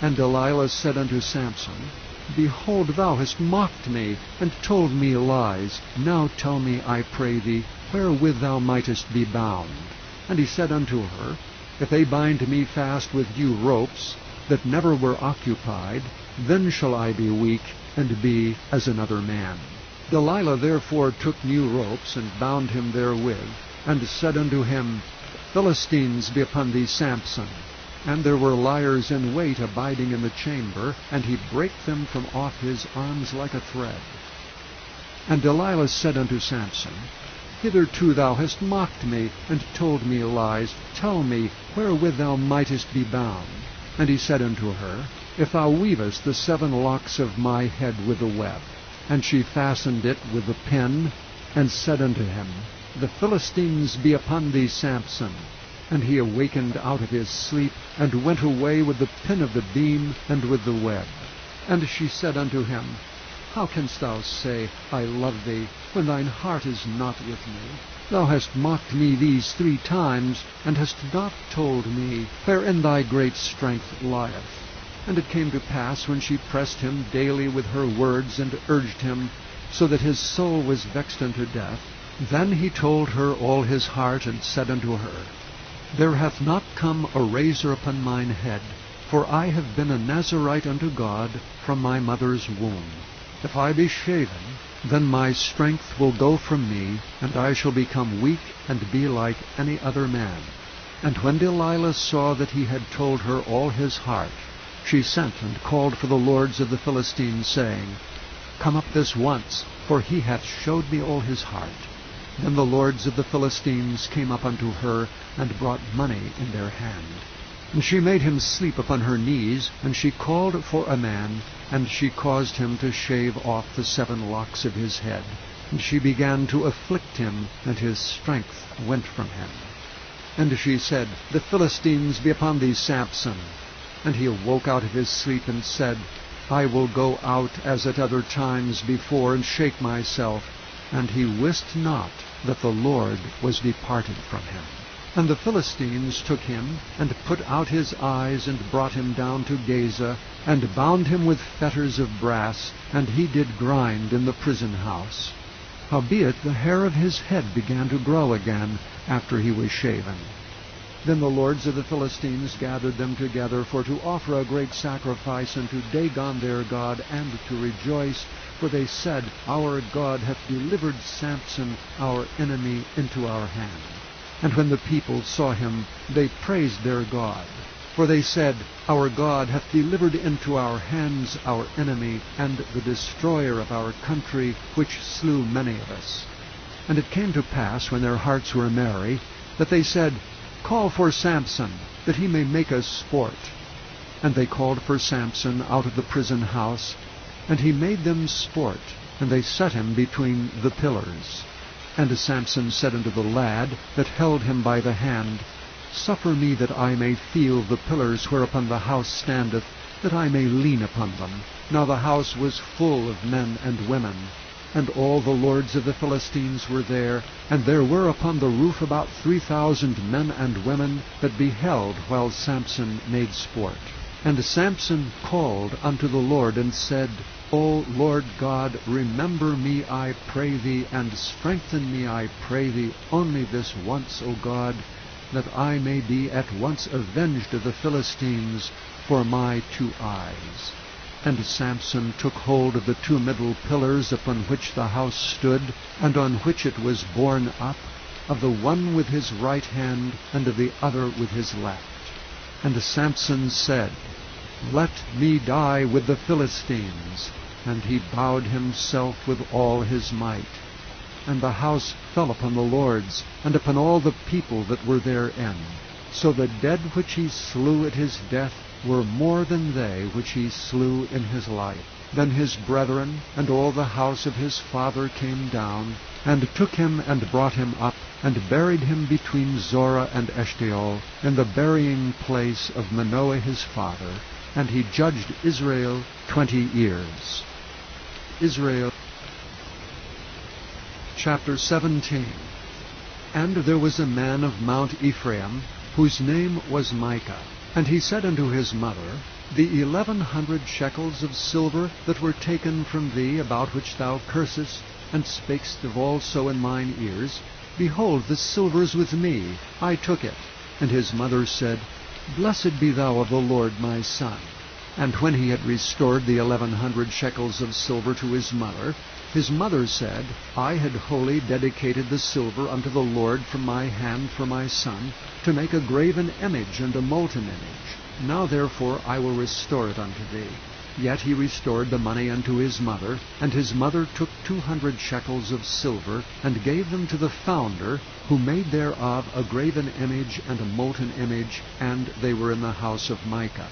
And Delilah said unto Samson, Behold, thou hast mocked me, and told me lies. Now tell me, I pray thee, wherewith thou mightest be bound. And he said unto her, If they bind me fast with new ropes, that never were occupied, then shall I be weak, and be as another man. Delilah therefore took new ropes, and bound him therewith, and said unto him, The Philistines be upon thee, Samson. And there were liers in wait abiding in the chamber, and he brake them from off his arms like a thread. And Delilah said unto Samson, Hitherto thou hast mocked me, and told me lies. Tell me, wherewith thou mightest be bound. And he said unto her, If thou weavest the 7 locks of my head with the web. And she fastened it with the pin, and said unto him, The Philistines be upon thee, Samson. And he awakened out of his sleep, and went away with the pin of the beam, and with the web. And she said unto him, How canst thou say, I love thee, when thine heart is not with me? Thou hast mocked me these 3 times, and hast not told me wherein thy great strength lieth. And it came to pass, when she pressed him daily with her words, and urged him, so that his soul was vexed unto death, then he told her all his heart, and said unto her, There hath not come a razor upon mine head, for I have been a Nazarite unto God from my mother's womb. If I be shaven, then my strength will go from me, and I shall become weak, and be like any other man. And when Delilah saw that he had told her all his heart, she sent and called for the lords of the Philistines, saying, Come up this once, for he hath showed me all his heart. Then the lords of the Philistines came up unto her, and brought money in their hand. And she made him sleep upon her knees, and she called for a man, and she caused him to shave off the 7 locks of his head. And she began to afflict him, and his strength went from him. And she said, The Philistines be upon thee, Samson. And he awoke out of his sleep, and said, I will go out as at other times before, and shake myself. And he wist not that the Lord was departed from him. And the Philistines took him, and put out his eyes, and brought him down to Gaza, and bound him with fetters of brass, and he did grind in the prison house. Howbeit the hair of his head began to grow again after he was shaven. Then the lords of the Philistines gathered them together for to offer a great sacrifice unto Dagon their god, and to rejoice, for they said, Our God hath delivered Samson our enemy into our hand. And when the people saw him, they praised their God. For they said, Our God hath delivered into our hands our enemy, and the destroyer of our country, which slew many of us. And it came to pass, when their hearts were merry, that they said, Call for Samson, that he may make us sport. And they called for Samson out of the prison house, and he made them sport, and they set him between the pillars. And Samson said unto the lad that held him by the hand, Suffer me that I may feel the pillars whereupon the house standeth, that I may lean upon them. Now the house was full of men and women. And all the lords of the Philistines were there, and there were upon the roof about 3,000 men and women that beheld while Samson made sport. And Samson called unto the Lord, and said, O Lord God, remember me, I pray thee, and strengthen me, I pray thee, only this once, O God, that I may be at once avenged of the Philistines for my 2 eyes. And Samson took hold of the 2 middle pillars upon which the house stood, and on which it was borne up, of the one with his right hand, and of the other with his left. And Samson said, Let me die with the Philistines. And he bowed himself with all his might. And the house fell upon the lords, and upon all the people that were therein. So the dead which he slew at his death were more than they which he slew in his life. Then his brethren and all the house of his father came down, and took him and brought him up, and buried him between Zorah and Eshtaol, in the burying place of Manoah his father. And he judged Israel 20 years. Israel. Chapter 17. And there was a man of Mount Ephraim, whose name was Micah. And he said unto his mother, The 1,100 shekels of silver that were taken from thee, about which thou cursest, and spakest of also in mine ears, behold, the silver is with me, I took it. And his mother said, Blessed be thou of the Lord, my son. And when he had restored the 1,100 shekels of silver to his mother said, I had wholly dedicated the silver unto the Lord from my hand for my son, to make a graven image and a molten image. Now therefore I will restore it unto thee. Yet he restored the money unto his mother, and his mother took 200 shekels of silver, and gave them to the founder, who made thereof a graven image and a molten image, and they were in the house of Micah.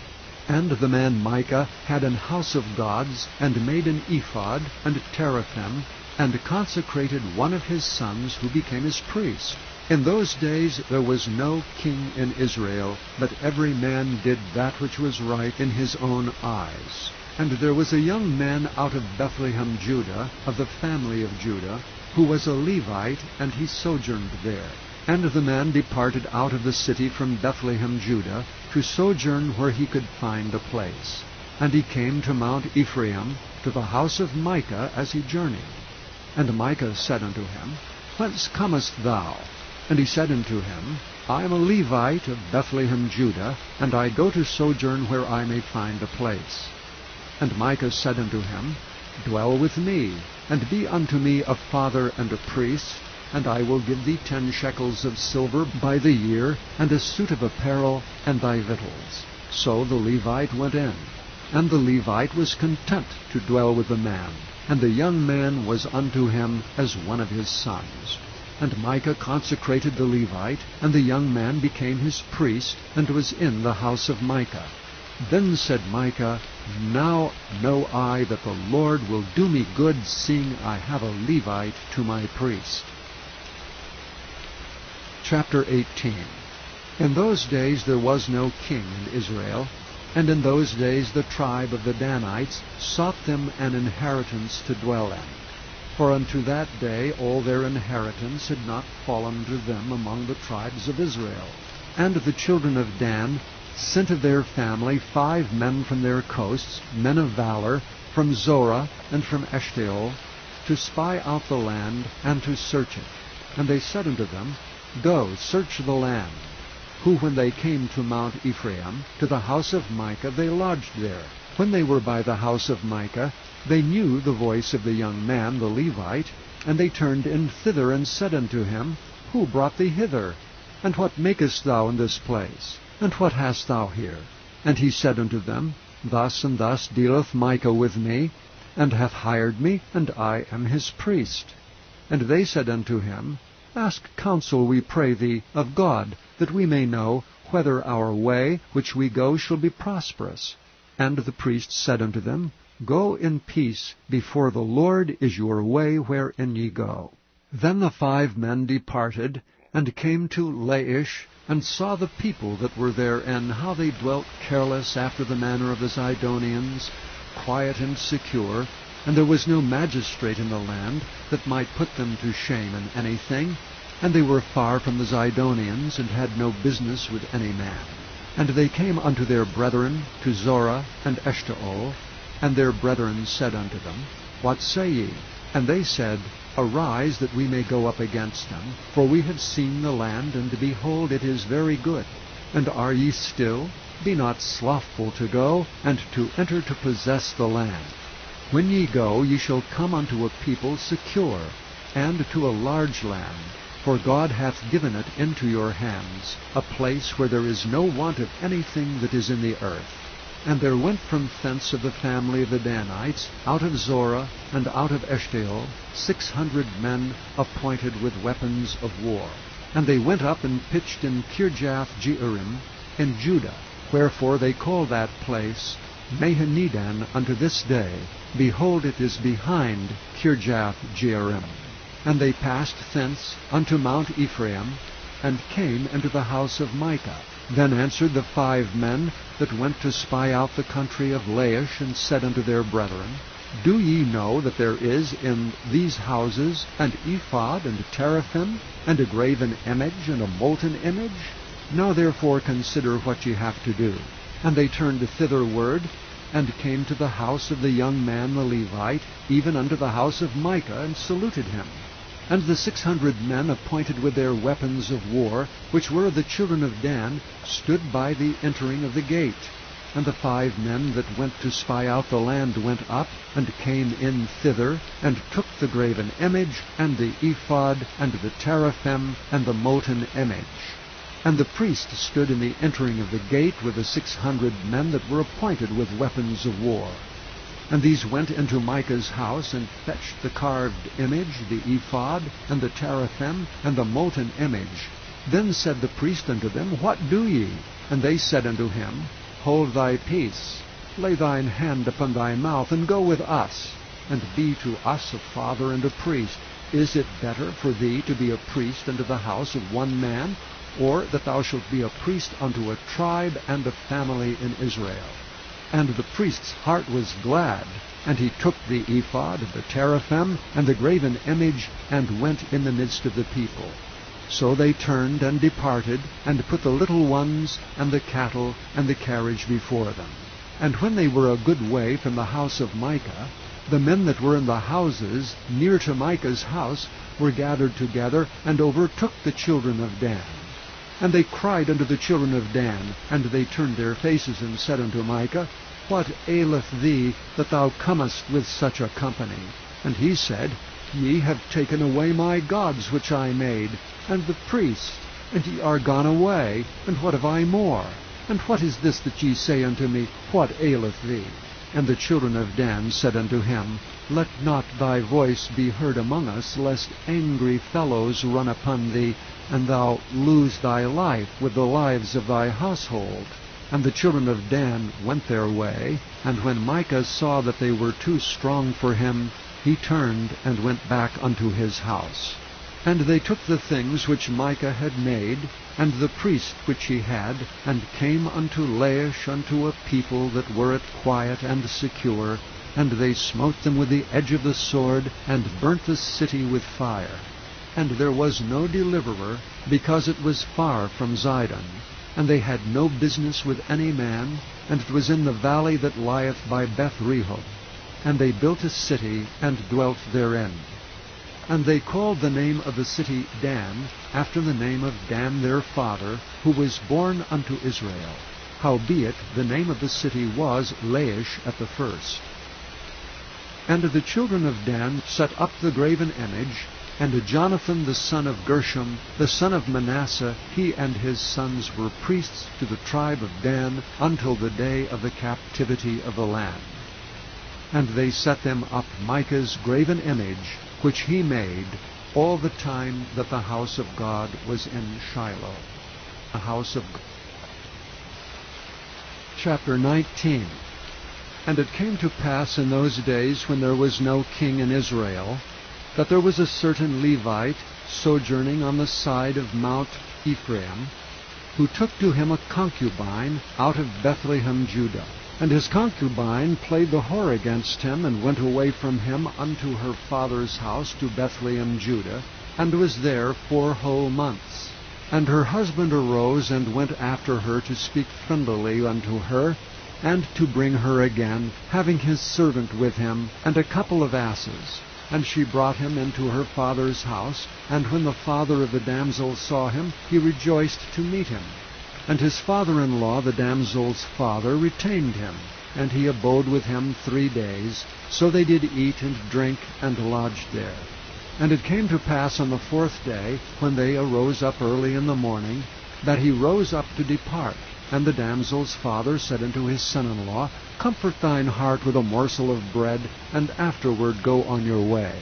And the man Micah had an house of gods, and made an ephod, and teraphim, and consecrated one of his sons, who became his priest. In those days there was no king in Israel, but every man did that which was right in his own eyes. And there was a young man out of Bethlehem, Judah, of the family of Judah, who was a Levite, and he sojourned there. And the man departed out of the city from Bethlehem, Judah, to sojourn where he could find a place. And he came to Mount Ephraim, to the house of Micah, as he journeyed. And Micah said unto him, Whence comest thou? And he said unto him, I am a Levite of Bethlehem, Judah, and I go to sojourn where I may find a place. And Micah said unto him, Dwell with me, and be unto me a father and a priest, and I will give thee 10 shekels of silver by the year, and a suit of apparel, and thy victuals. So the Levite went in. And the Levite was content to dwell with the man, and the young man was unto him as one of his sons. And Micah consecrated the Levite, and the young man became his priest, and was in the house of Micah. Then said Micah, Now know I that the Lord will do me good, seeing I have a Levite to my priest. Chapter 18. In those days there was no king in Israel, and in those days the tribe of the Danites sought them an inheritance to dwell in. For unto that day all their inheritance had not fallen to them among the tribes of Israel. And the children of Dan sent of their family 5 men from their coasts, men of valor, from Zorah and from Eshtaol, to spy out the land and to search it. And they said unto them, Go, search the land. Who, when they came to Mount Ephraim, to the house of Micah, they lodged there. When they were by the house of Micah, they knew the voice of the young man, the Levite, and they turned in thither, and said unto him, Who brought thee hither? And what makest thou in this place? And what hast thou here? And he said unto them, Thus and thus dealeth Micah with me, and hath hired me, and I am his priest. And they said unto him, Ask counsel, we pray thee, of God, that we may know whether our way which we go shall be prosperous. And the priest said unto them, Go in peace, before the Lord is your way wherein ye go. Then the 5 men departed, and came to Laish, and saw the people that were therein, how they dwelt careless after the manner of the Zidonians, quiet and secure, and there was no magistrate in the land that might put them to shame in anything, and they were far from the Zidonians, and had no business with any man. And they came unto their brethren, to Zorah and Eshtaol, and their brethren said unto them, What say ye? And they said, Arise, that we may go up against them, for we have seen the land, and behold, it is very good. And are ye still? Be not slothful to go, and to enter to possess the land. When ye go, ye shall come unto a people secure, and to a large land, for God hath given it into your hands, a place where there is no want of anything that is in the earth. And there went from thence of the family of the Danites, out of Zorah and out of Eshtaol, 600 men appointed with weapons of war. And they went up and pitched in Kirjath-jearim in Judah. Wherefore they call that place Mahanidan unto this day. Behold, it is behind Kirjath-jearim. And they passed thence unto Mount Ephraim, and came into the house of Micah. Then answered the 5 men that went to spy out the country of Laish, and said unto their brethren, Do ye know that there is in these houses an ephod, and teraphim, and a graven image, and a molten image? Now therefore consider what ye have to do. And they turned thitherward, and came to the house of the young man the Levite, even unto the house of Micah, and saluted him. And the 600 men appointed with their weapons of war, which were of the children of Dan, stood by the entering of the gate. And the 5 men that went to spy out the land went up, and came in thither, and took the graven image, and the ephod, and the teraphim, and the molten image. And the priest stood in the entering of the gate with the 600 men that were appointed with weapons of war. And these went into Micah's house, and fetched the carved image, the ephod, and the teraphim, and the molten image. Then said the priest unto them, What do ye? And they said unto him, Hold thy peace, lay thine hand upon thy mouth, and go with us, and be to us a father and a priest. Is it better for thee to be a priest unto the house of one man, or that thou shalt be a priest unto a tribe and a family in Israel? And the priest's heart was glad, and he took the ephod, the teraphim, and the graven image, and went in the midst of the people. So they turned and departed, and put the little ones, and the cattle, and the carriage before them. And when they were a good way from the house of Micah, the men that were in the houses near to Micah's house were gathered together, and overtook the children of Dan. And they cried unto the children of Dan, and they turned their faces, and said unto Micah, What aileth thee, that thou comest with such a company? And he said, Ye have taken away my gods which I made, and the priests, and ye are gone away, and what have I more? And what is this that ye say unto me, What aileth thee? And the children of Dan said unto him, Let not thy voice be heard among us, lest angry fellows run upon thee, and thou lose thy life with the lives of thy household. And the children of Dan went their way, and when Micah saw that they were too strong for him, he turned and went back unto his house. And they took the things which Micah had made, and the priest which he had, and came unto Laish unto a people that were at quiet and secure, And they smote them with the edge of the sword, and burnt the city with fire. And there was no deliverer, because it was far from Zidon. And they had no business with any man, and it was in the valley that lieth by Beth-rehob. And they built a city, and dwelt therein. And they called the name of the city Dan, after the name of Dan their father, who was born unto Israel. Howbeit the name of the city was Laish at the first. And the children of Dan set up the graven image, and Jonathan the son of Gershom, the son of Manasseh, he and his sons were priests to the tribe of Dan until the day of the captivity of the land. And they set them up Micah's graven image, which he made, all the time that the house of God was in Shiloh. The house of God. Chapter 19. And it came to pass in those days, when there was no king in Israel, that there was a certain Levite sojourning on the side of Mount Ephraim, who took to him a concubine out of Bethlehem, Judah. And his concubine played the whore against him, and went away from him unto her father's house to Bethlehem, Judah, and was there 4 whole months. And her husband arose, and went after her to speak friendlily unto her, and to bring her again, having his servant with him, and a couple of asses. And she brought him into her father's house, and when the father of the damsel saw him, he rejoiced to meet him. And his father-in-law, the damsel's father, retained him, and he abode with him 3 days. So they did eat and drink, and lodged there. And it came to pass on the 4th day, when they arose up early in the morning, that he rose up to depart. And the damsel's father said unto his son-in-law, Comfort thine heart with a morsel of bread, and afterward go on your way.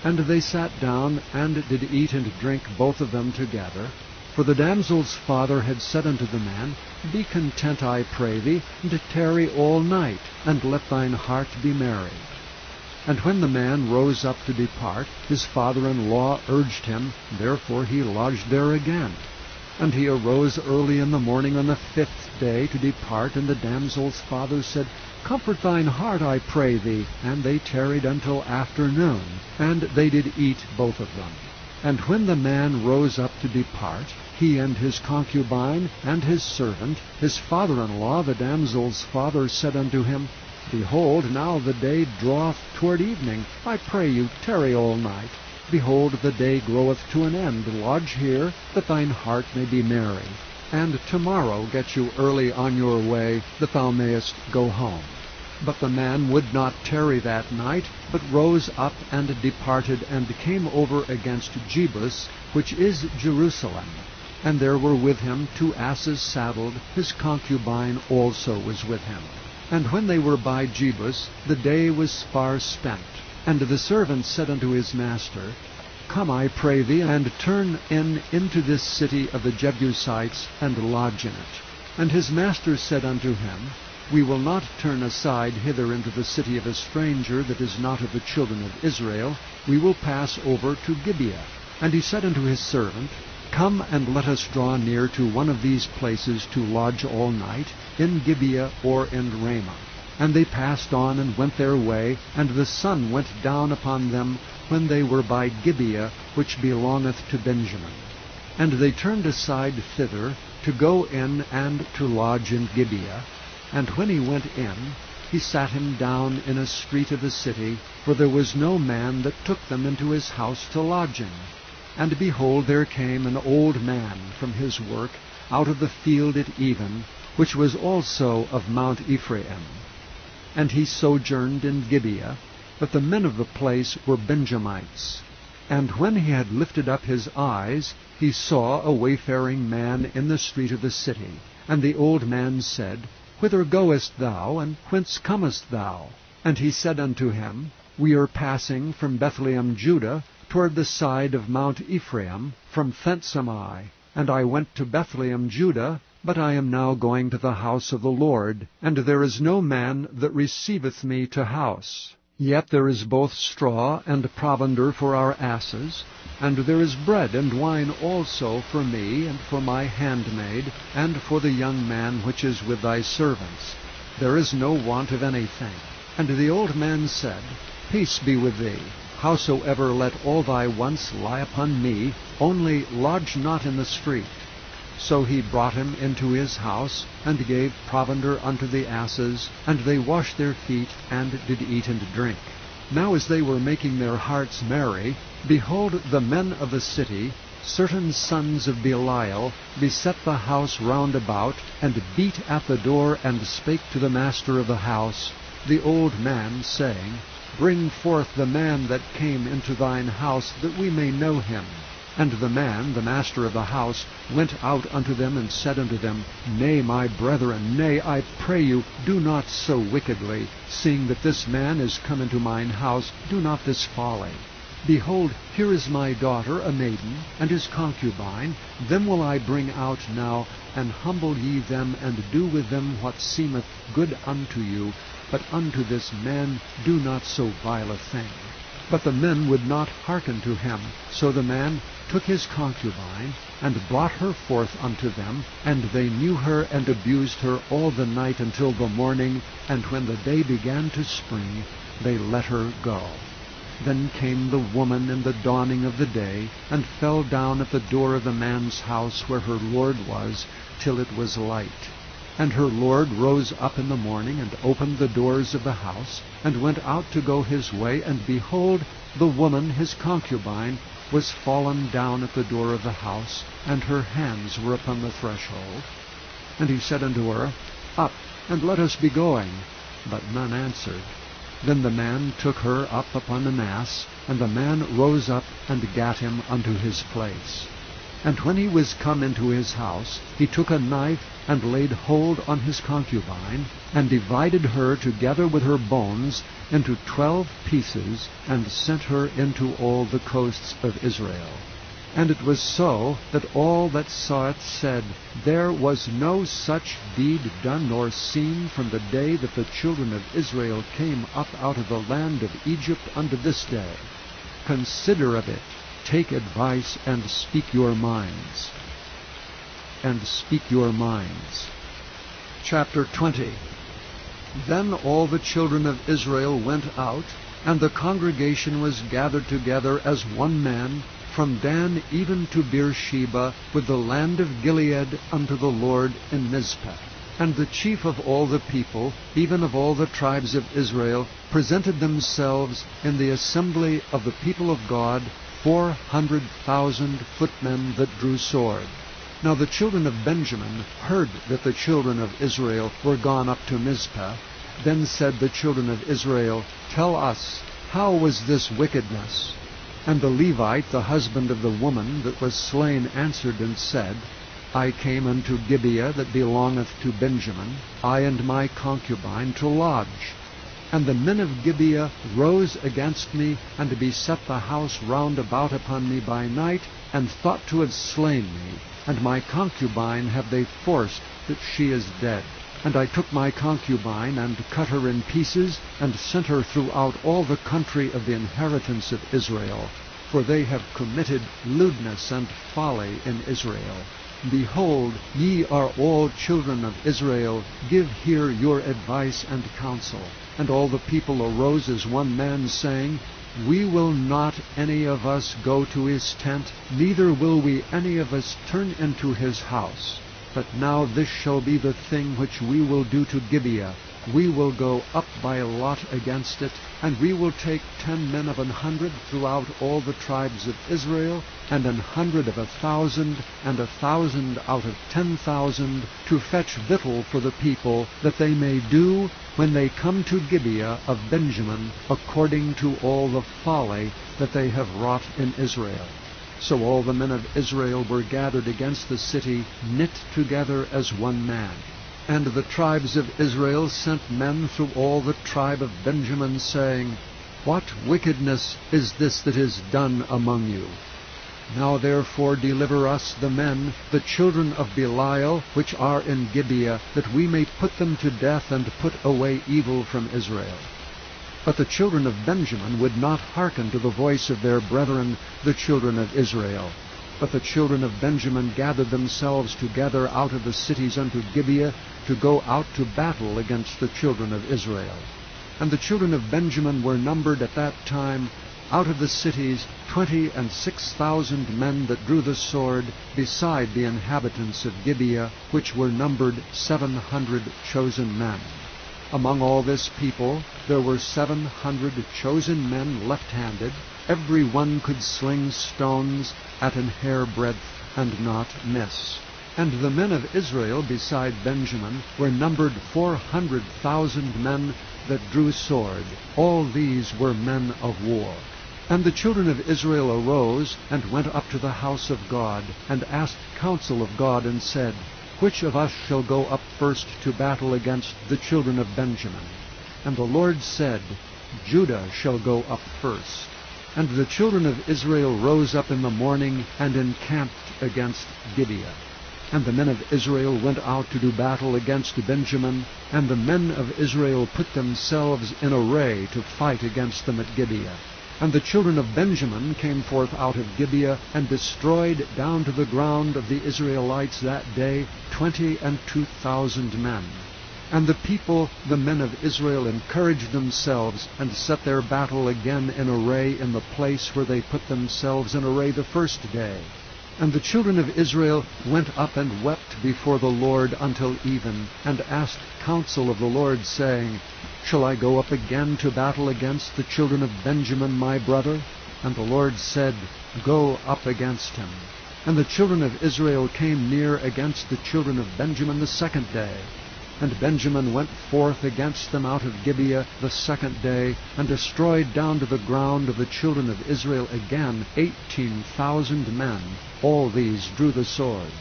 And they sat down, and did eat and drink both of them together. For the damsel's father had said unto the man, Be content, I pray thee, and tarry all night, and let thine heart be merry. And when the man rose up to depart, his father-in-law urged him, therefore he lodged there again. And he arose early in the morning on the 5th day to depart, and the damsel's father said, Comfort thine heart, I pray thee. And they tarried until afternoon, and they did eat both of them. And when the man rose up to depart, he and his concubine and his servant, his father-in-law, the damsel's father, said unto him, Behold, now the day draweth toward evening. I pray you, tarry all night. Behold, the day groweth to an end. Lodge here, that thine heart may be merry. And tomorrow get you early on your way, that thou mayest go home. But the man would not tarry that night, but rose up and departed, and came over against Jebus, which is Jerusalem. And there were with him 2 asses saddled, his concubine also was with him. And when they were by Jebus, the day was far spent. And the servant said unto his master, Come, I pray thee, and turn into this city of the Jebusites, and lodge in it. And his master said unto him, We will not turn aside hither into the city of a stranger that is not of the children of Israel. We will pass over to Gibeah. And he said unto his servant, Come, and let us draw near to one of these places to lodge all night, in Gibeah or in Ramah. And they passed on and went their way, and the sun went down upon them when they were by Gibeah, which belongeth to Benjamin. And they turned aside thither, to go in and to lodge in Gibeah. And when he went in, he sat him down in a street of the city, for there was no man that took them into his house to lodging. And behold, there came an old man from his work out of the field at even, which was also of Mount Ephraim. And he sojourned in Gibeah, but the men of the place were Benjamites. And when he had lifted up his eyes, he saw a wayfaring man in the street of the city. And the old man said, Whither goest thou, and whence comest thou? And he said unto him, We are passing from Bethlehem, Judah, toward the side of Mount Ephraim. From thence am I. And I went to Bethlehem, Judah, but I am now going to the house of the Lord, and there is no man that receiveth me to house. Yet there is both straw and provender for our asses, and there is bread and wine also for me, and for my handmaid, and for the young man which is with thy servants. There is no want of anything. And the old man said, Peace be with thee. Howsoever let all thy wants lie upon me, only lodge not in the street. So he brought him into his house, and gave provender unto the asses, and they washed their feet, and did eat and drink. Now as they were making their hearts merry, behold, the men of the city, certain sons of Belial, beset the house round about, and beat at the door, and spake to the master of the house, the old man, saying, Bring forth the man that came into thine house, that we may know him. And the man, the master of the house, went out unto them, and said unto them, Nay, my brethren, nay, I pray you, do not so wickedly, seeing that this man is come into mine house, do not this folly. Behold, here is my daughter, a maiden, and his concubine. Them will I bring out now, and humble ye them, and do with them what seemeth good unto you. But unto this man do not so vile a thing. But the men would not hearken to him. So the man took his concubine, and brought her forth unto them, and they knew her, and abused her all the night until the morning, and when the day began to spring, they let her go. Then came the woman in the dawning of the day, and fell down at the door of the man's house where her lord was, till it was light. And her lord rose up in the morning, and opened the doors of the house, and went out to go his way, and behold, the woman, his concubine, was fallen down at the door of the house, and her hands were upon the threshold. And he said unto her, Up, and let us be going. But none answered. Then the man took her up upon an ass, and the man rose up, and gat him unto his place. And when he was come into his house, he took a knife, and laid hold on his concubine, and divided her together with her bones into 12 pieces, and sent her into all the coasts of Israel. And it was so, that all that saw it said, There was no such deed done nor seen from the day that the children of Israel came up out of the land of Egypt unto this day. Consider of it, take advice, and speak your minds. And speak your minds. Chapter 20. Then all the children of Israel went out, and the congregation was gathered together as one man, from Dan even to Beersheba, with the land of Gilead, unto the Lord in Mizpeh. And the chief of all the people, even of all the tribes of Israel, presented themselves in the assembly of the people of God, 400,000 footmen that drew sword. Now the children of Benjamin heard that the children of Israel were gone up to Mizpeh. Then said the children of Israel, Tell us, how was this wickedness? And the Levite, the husband of the woman that was slain, answered and said, I came unto Gibeah that belongeth to Benjamin, I and my concubine, to lodge. And the men of Gibeah rose against me, and beset the house round about upon me by night, and thought to have slain me. And my concubine have they forced, that she is dead. And I took my concubine, and cut her in pieces, and sent her throughout all the country of the inheritance of Israel. For they have committed lewdness and folly in Israel. Behold, ye are all children of Israel, give here your advice and counsel. And all the people arose as one man, saying, We will not any of us go to his tent, neither will we any of us turn into his house. But now this shall be the thing which we will do to Gibeah. We will go up by lot against it, and we will take 10 men of 100 throughout all the tribes of Israel, and 100 of 1,000, and 1,000 out of 10,000, to fetch victual for the people, that they may do, when they come to Gibeah of Benjamin, according to all the folly that they have wrought in Israel. So all the men of Israel were gathered against the city, knit together as one man. And the tribes of Israel sent men through all the tribe of Benjamin, saying, What wickedness is this that is done among you? Now therefore deliver us the men, the children of Belial, which are in Gibeah, that we may put them to death, and put away evil from Israel. But the children of Benjamin would not hearken to the voice of their brethren, the children of Israel. But the children of Benjamin gathered themselves together out of the cities unto Gibeah, to go out to battle against the children of Israel. And the children of Benjamin were numbered at that time out of the cities 26,000 men that drew the sword, beside the inhabitants of Gibeah, which were numbered 700 chosen men. Among all this people there were 700 chosen men left-handed. Every one could sling stones at an hairbreadth and not miss. And the men of Israel beside Benjamin were numbered 400,000 men that drew sword. All these were men of war. And the children of Israel arose and went up to the house of God, and asked counsel of God, and said, Which of us shall go up first to battle against the children of Benjamin? And the Lord said, Judah shall go up first. And the children of Israel rose up in the morning, and encamped against Gibeah. And the men of Israel went out to do battle against Benjamin, and the men of Israel put themselves in array to fight against them at Gibeah. And the children of Benjamin came forth out of Gibeah, and destroyed down to the ground of the Israelites that day 22,000 men. And the people, the men of Israel, encouraged themselves, and set their battle again in array in the place where they put themselves in array the first day. And the children of Israel went up and wept before the Lord until even, and asked counsel of the Lord, saying, Shall I go up again to battle against the children of Benjamin my brother? And the Lord said, Go up against him. And the children of Israel came near against the children of Benjamin the second day. And Benjamin went forth against them out of Gibeah the second day, and destroyed down to the ground of the children of Israel again 18,000 men. All these drew the sword.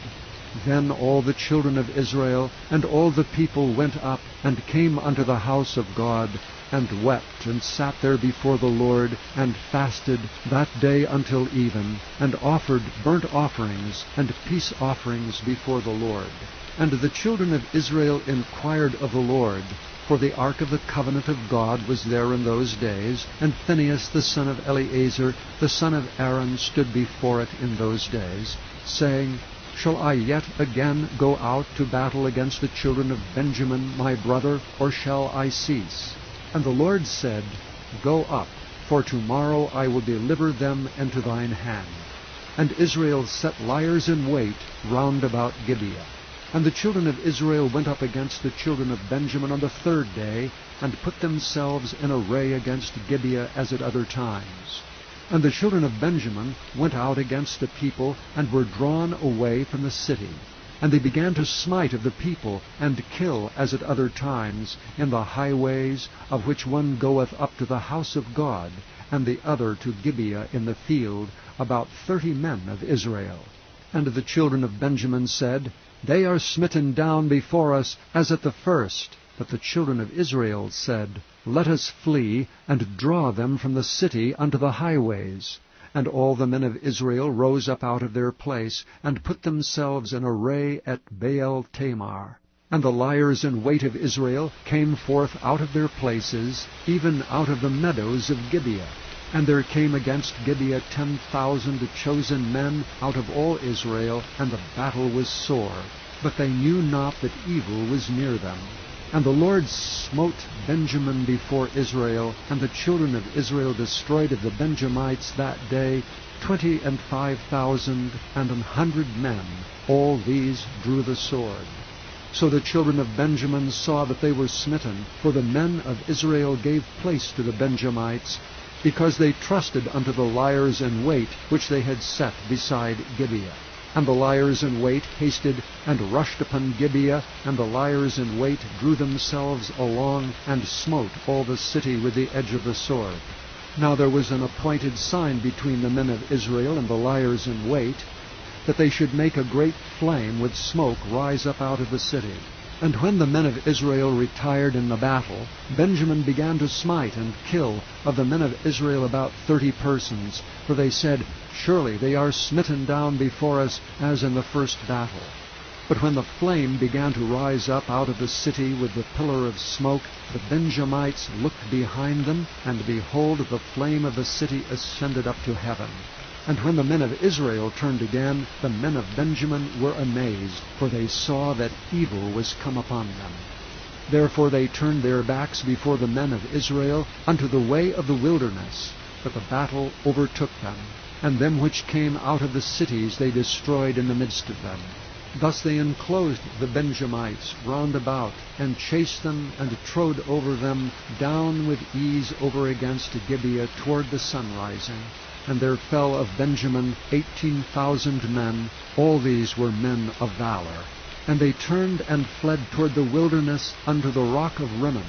Then all the children of Israel and all the people went up, and came unto the house of God, and wept, and sat there before the Lord, and fasted that day until even, and offered burnt offerings and peace offerings before the Lord. And the children of Israel inquired of the Lord, for the ark of the covenant of God was there in those days, and Phinehas the son of Eleazar, the son of Aaron, stood before it in those days, saying, Shall I yet again go out to battle against the children of Benjamin my brother, or shall I cease? And the Lord said, Go up, for tomorrow I will deliver them into thine hand. And Israel set liers in wait round about Gibeah. And the children of Israel went up against the children of Benjamin on the third day, and put themselves in array against Gibeah as at other times. And the children of Benjamin went out against the people, and were drawn away from the city. And they began to smite of the people, and kill as at other times, in the highways, of which one goeth up to the house of God, and the other to Gibeah in the field, about 30 men of Israel. And the children of Benjamin said, They are smitten down before us as at the first. But the children of Israel said, Let us flee, and draw them from the city unto the highways. And all the men of Israel rose up out of their place, and put themselves in array at Baal Tamar. And the liers in wait of Israel came forth out of their places, even out of the meadows of Gibeah. And there came against Gibeah 10,000 chosen men out of all Israel, and the battle was sore. But they knew not that evil was near them. And the Lord smote Benjamin before Israel, and the children of Israel destroyed of the Benjamites that day 25,100 men. All these drew the sword. So the children of Benjamin saw that they were smitten, for the men of Israel gave place to the Benjamites, because they trusted unto the liers in wait which they had set beside Gibeah. And the liers in wait hasted and rushed upon Gibeah, and the liers in wait drew themselves along, and smote all the city with the edge of the sword. Now there was an appointed sign between the men of Israel and the liers in wait, that they should make a great flame with smoke rise up out of the city. And when the men of Israel retired in the battle, Benjamin began to smite and kill of the men of Israel about 30 persons, for they said, Surely they are smitten down before us as in the first battle. But when the flame began to rise up out of the city with the pillar of smoke, the Benjamites looked behind them, and behold, the flame of the city ascended up to heaven. And when the men of Israel turned again, the men of Benjamin were amazed, for they saw that evil was come upon them. Therefore they turned their backs before the men of Israel unto the way of the wilderness, but the battle overtook them, and them which came out of the cities they destroyed in the midst of them. Thus they enclosed the Benjamites round about, and chased them, and trode over them down with ease over against Gibeah toward the sunrising. And there fell of Benjamin 18,000 men, all these were men of valor. And they turned and fled toward the wilderness unto the rock of Rimmon.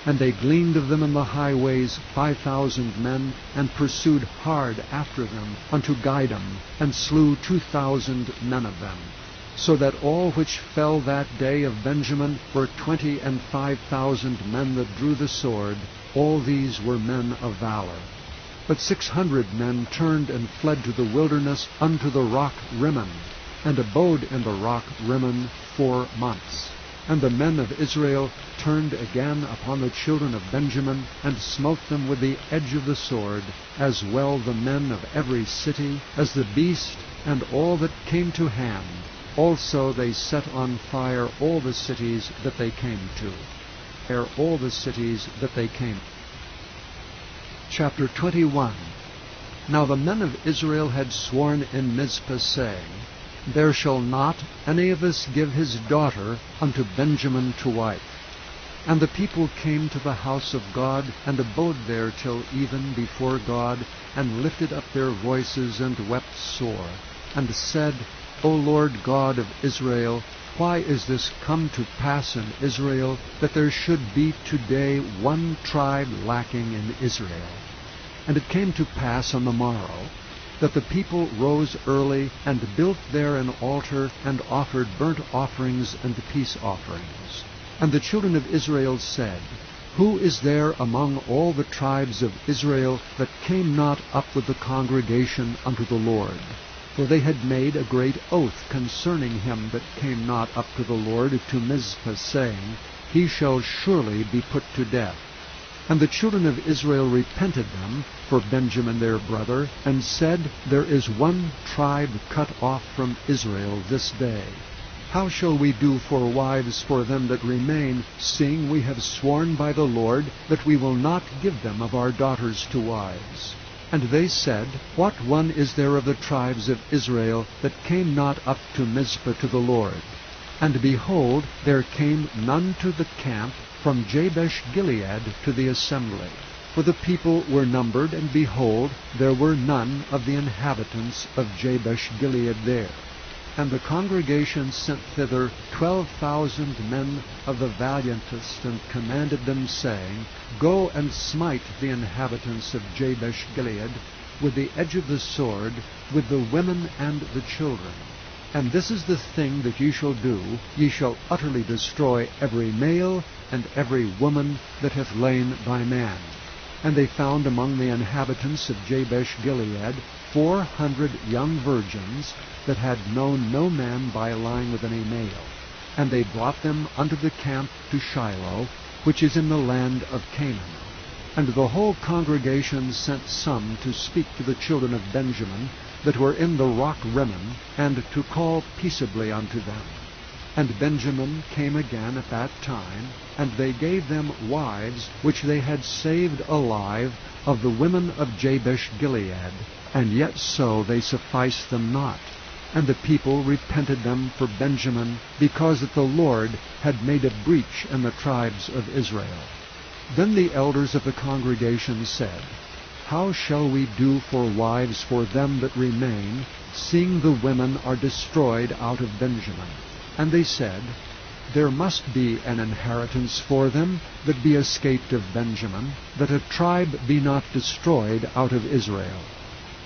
And they gleaned of them in the highways 5,000 men, and pursued hard after them unto Gideon, and slew 2,000 men of them. So that all which fell that day of Benjamin were 25,000 men that drew the sword, all these were men of valor. But 600 men turned and fled to the wilderness unto the rock Rimmon, and abode in the rock Rimmon 4 months. And the men of Israel turned again upon the children of Benjamin, and smote them with the edge of the sword, as well the men of every city, as the beast, and all that came to hand. Also they set on fire all the cities that they came to. All the cities that they came. Chapter 21. Now the men of Israel had sworn in Mizpah, saying, There shall not any of us give his daughter unto Benjamin to wife. And the people came to the house of God, and abode there till even before God, and lifted up their voices, and wept sore, and said, O Lord God of Israel, why is this come to pass in Israel, that there should be today one tribe lacking in Israel? And it came to pass on the morrow, that the people rose early, and built there an altar, and offered burnt offerings and peace offerings. And the children of Israel said, Who is there among all the tribes of Israel that came not up with the congregation unto the Lord? For they had made a great oath concerning him that came not up to the Lord to Mizpah, saying, He shall surely be put to death. And the children of Israel repented them for Benjamin their brother, and said, There is one tribe cut off from Israel this day. How shall we do for wives for them that remain, seeing we have sworn by the Lord that we will not give them of our daughters to wives? And they said, What one is there of the tribes of Israel that came not up to Mizpah to the Lord? And behold, there came none to the camp from Jabesh-Gilead to the assembly. For the people were numbered, and behold, there were none of the inhabitants of Jabesh-Gilead there. And the congregation sent thither 12,000 men of the valiantest, and commanded them, saying, Go and smite the inhabitants of Jabesh-Gilead with the edge of the sword, with the women and the children. And this is the thing that ye shall do, ye shall utterly destroy every male and every woman that hath lain by man. And they found among the inhabitants of Jabesh-Gilead 400 young virgins that had known no man by lying with any male. And they brought them unto the camp to Shiloh, which is in the land of Canaan. And the whole congregation sent some to speak to the children of Benjamin that were in the rock Rimmon, and to call peaceably unto them. And Benjamin came again at that time, and they gave them wives which they had saved alive of the women of Jabesh-Gilead, and yet so they sufficed them not. And the people repented them for Benjamin, because that the Lord had made a breach in the tribes of Israel. Then the elders of the congregation said, How shall we do for wives for them that remain, seeing the women are destroyed out of Benjamin? And they said, There must be an inheritance for them that be escaped of Benjamin, that a tribe be not destroyed out of Israel.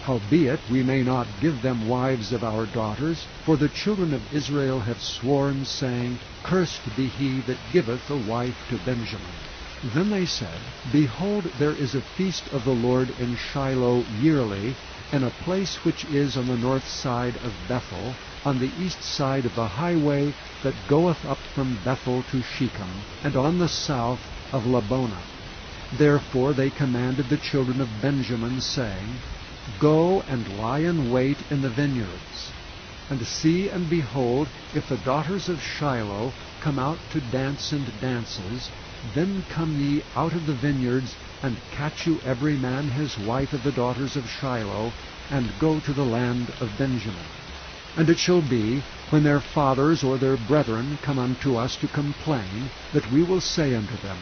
Howbeit we may not give them wives of our daughters, for the children of Israel have sworn, saying, Cursed be he that giveth a wife to Benjamin. Then they said, Behold, there is a feast of the Lord in Shiloh yearly, in a place which is on the north side of Bethel, on the east side of the highway that goeth up from Bethel to Shechem, and on the south of Labonah. Therefore they commanded the children of Benjamin, saying, Go and lie in wait in the vineyards. And see and behold, if the daughters of Shiloh come out to dance in dances, then come ye out of the vineyards, and catch you every man his wife of the daughters of Shiloh, and go to the land of Benjamin. And it shall be, when their fathers or their brethren come unto us to complain, that we will say unto them,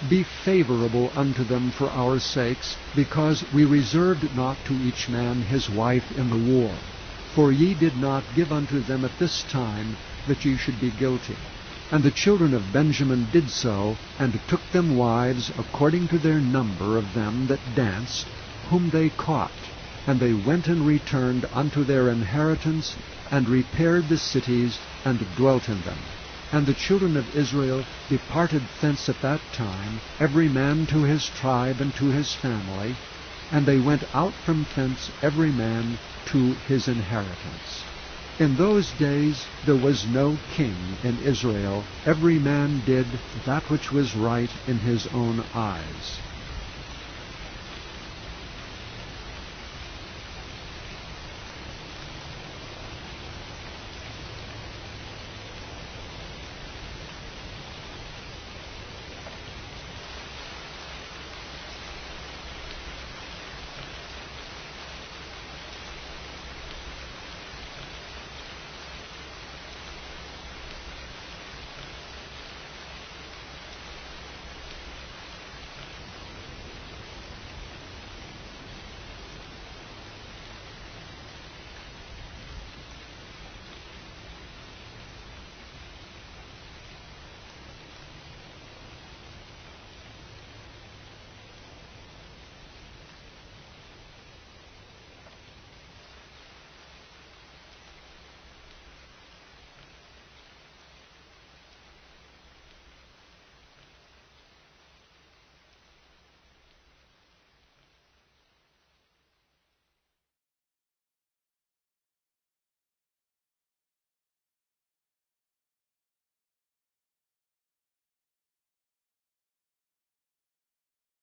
Be favorable unto them for our sakes, because we reserved not to each man his wife in the war. For ye did not give unto them at this time, that ye should be guilty. And the children of Benjamin did so, and took them wives according to their number of them that danced, whom they caught. And they went and returned unto their inheritance, and repaired the cities, and dwelt in them. And the children of Israel departed thence at that time, every man to his tribe and to his family, and they went out from thence every man to his inheritance. In those days there was no king in Israel. Every man did that which was right in his own eyes.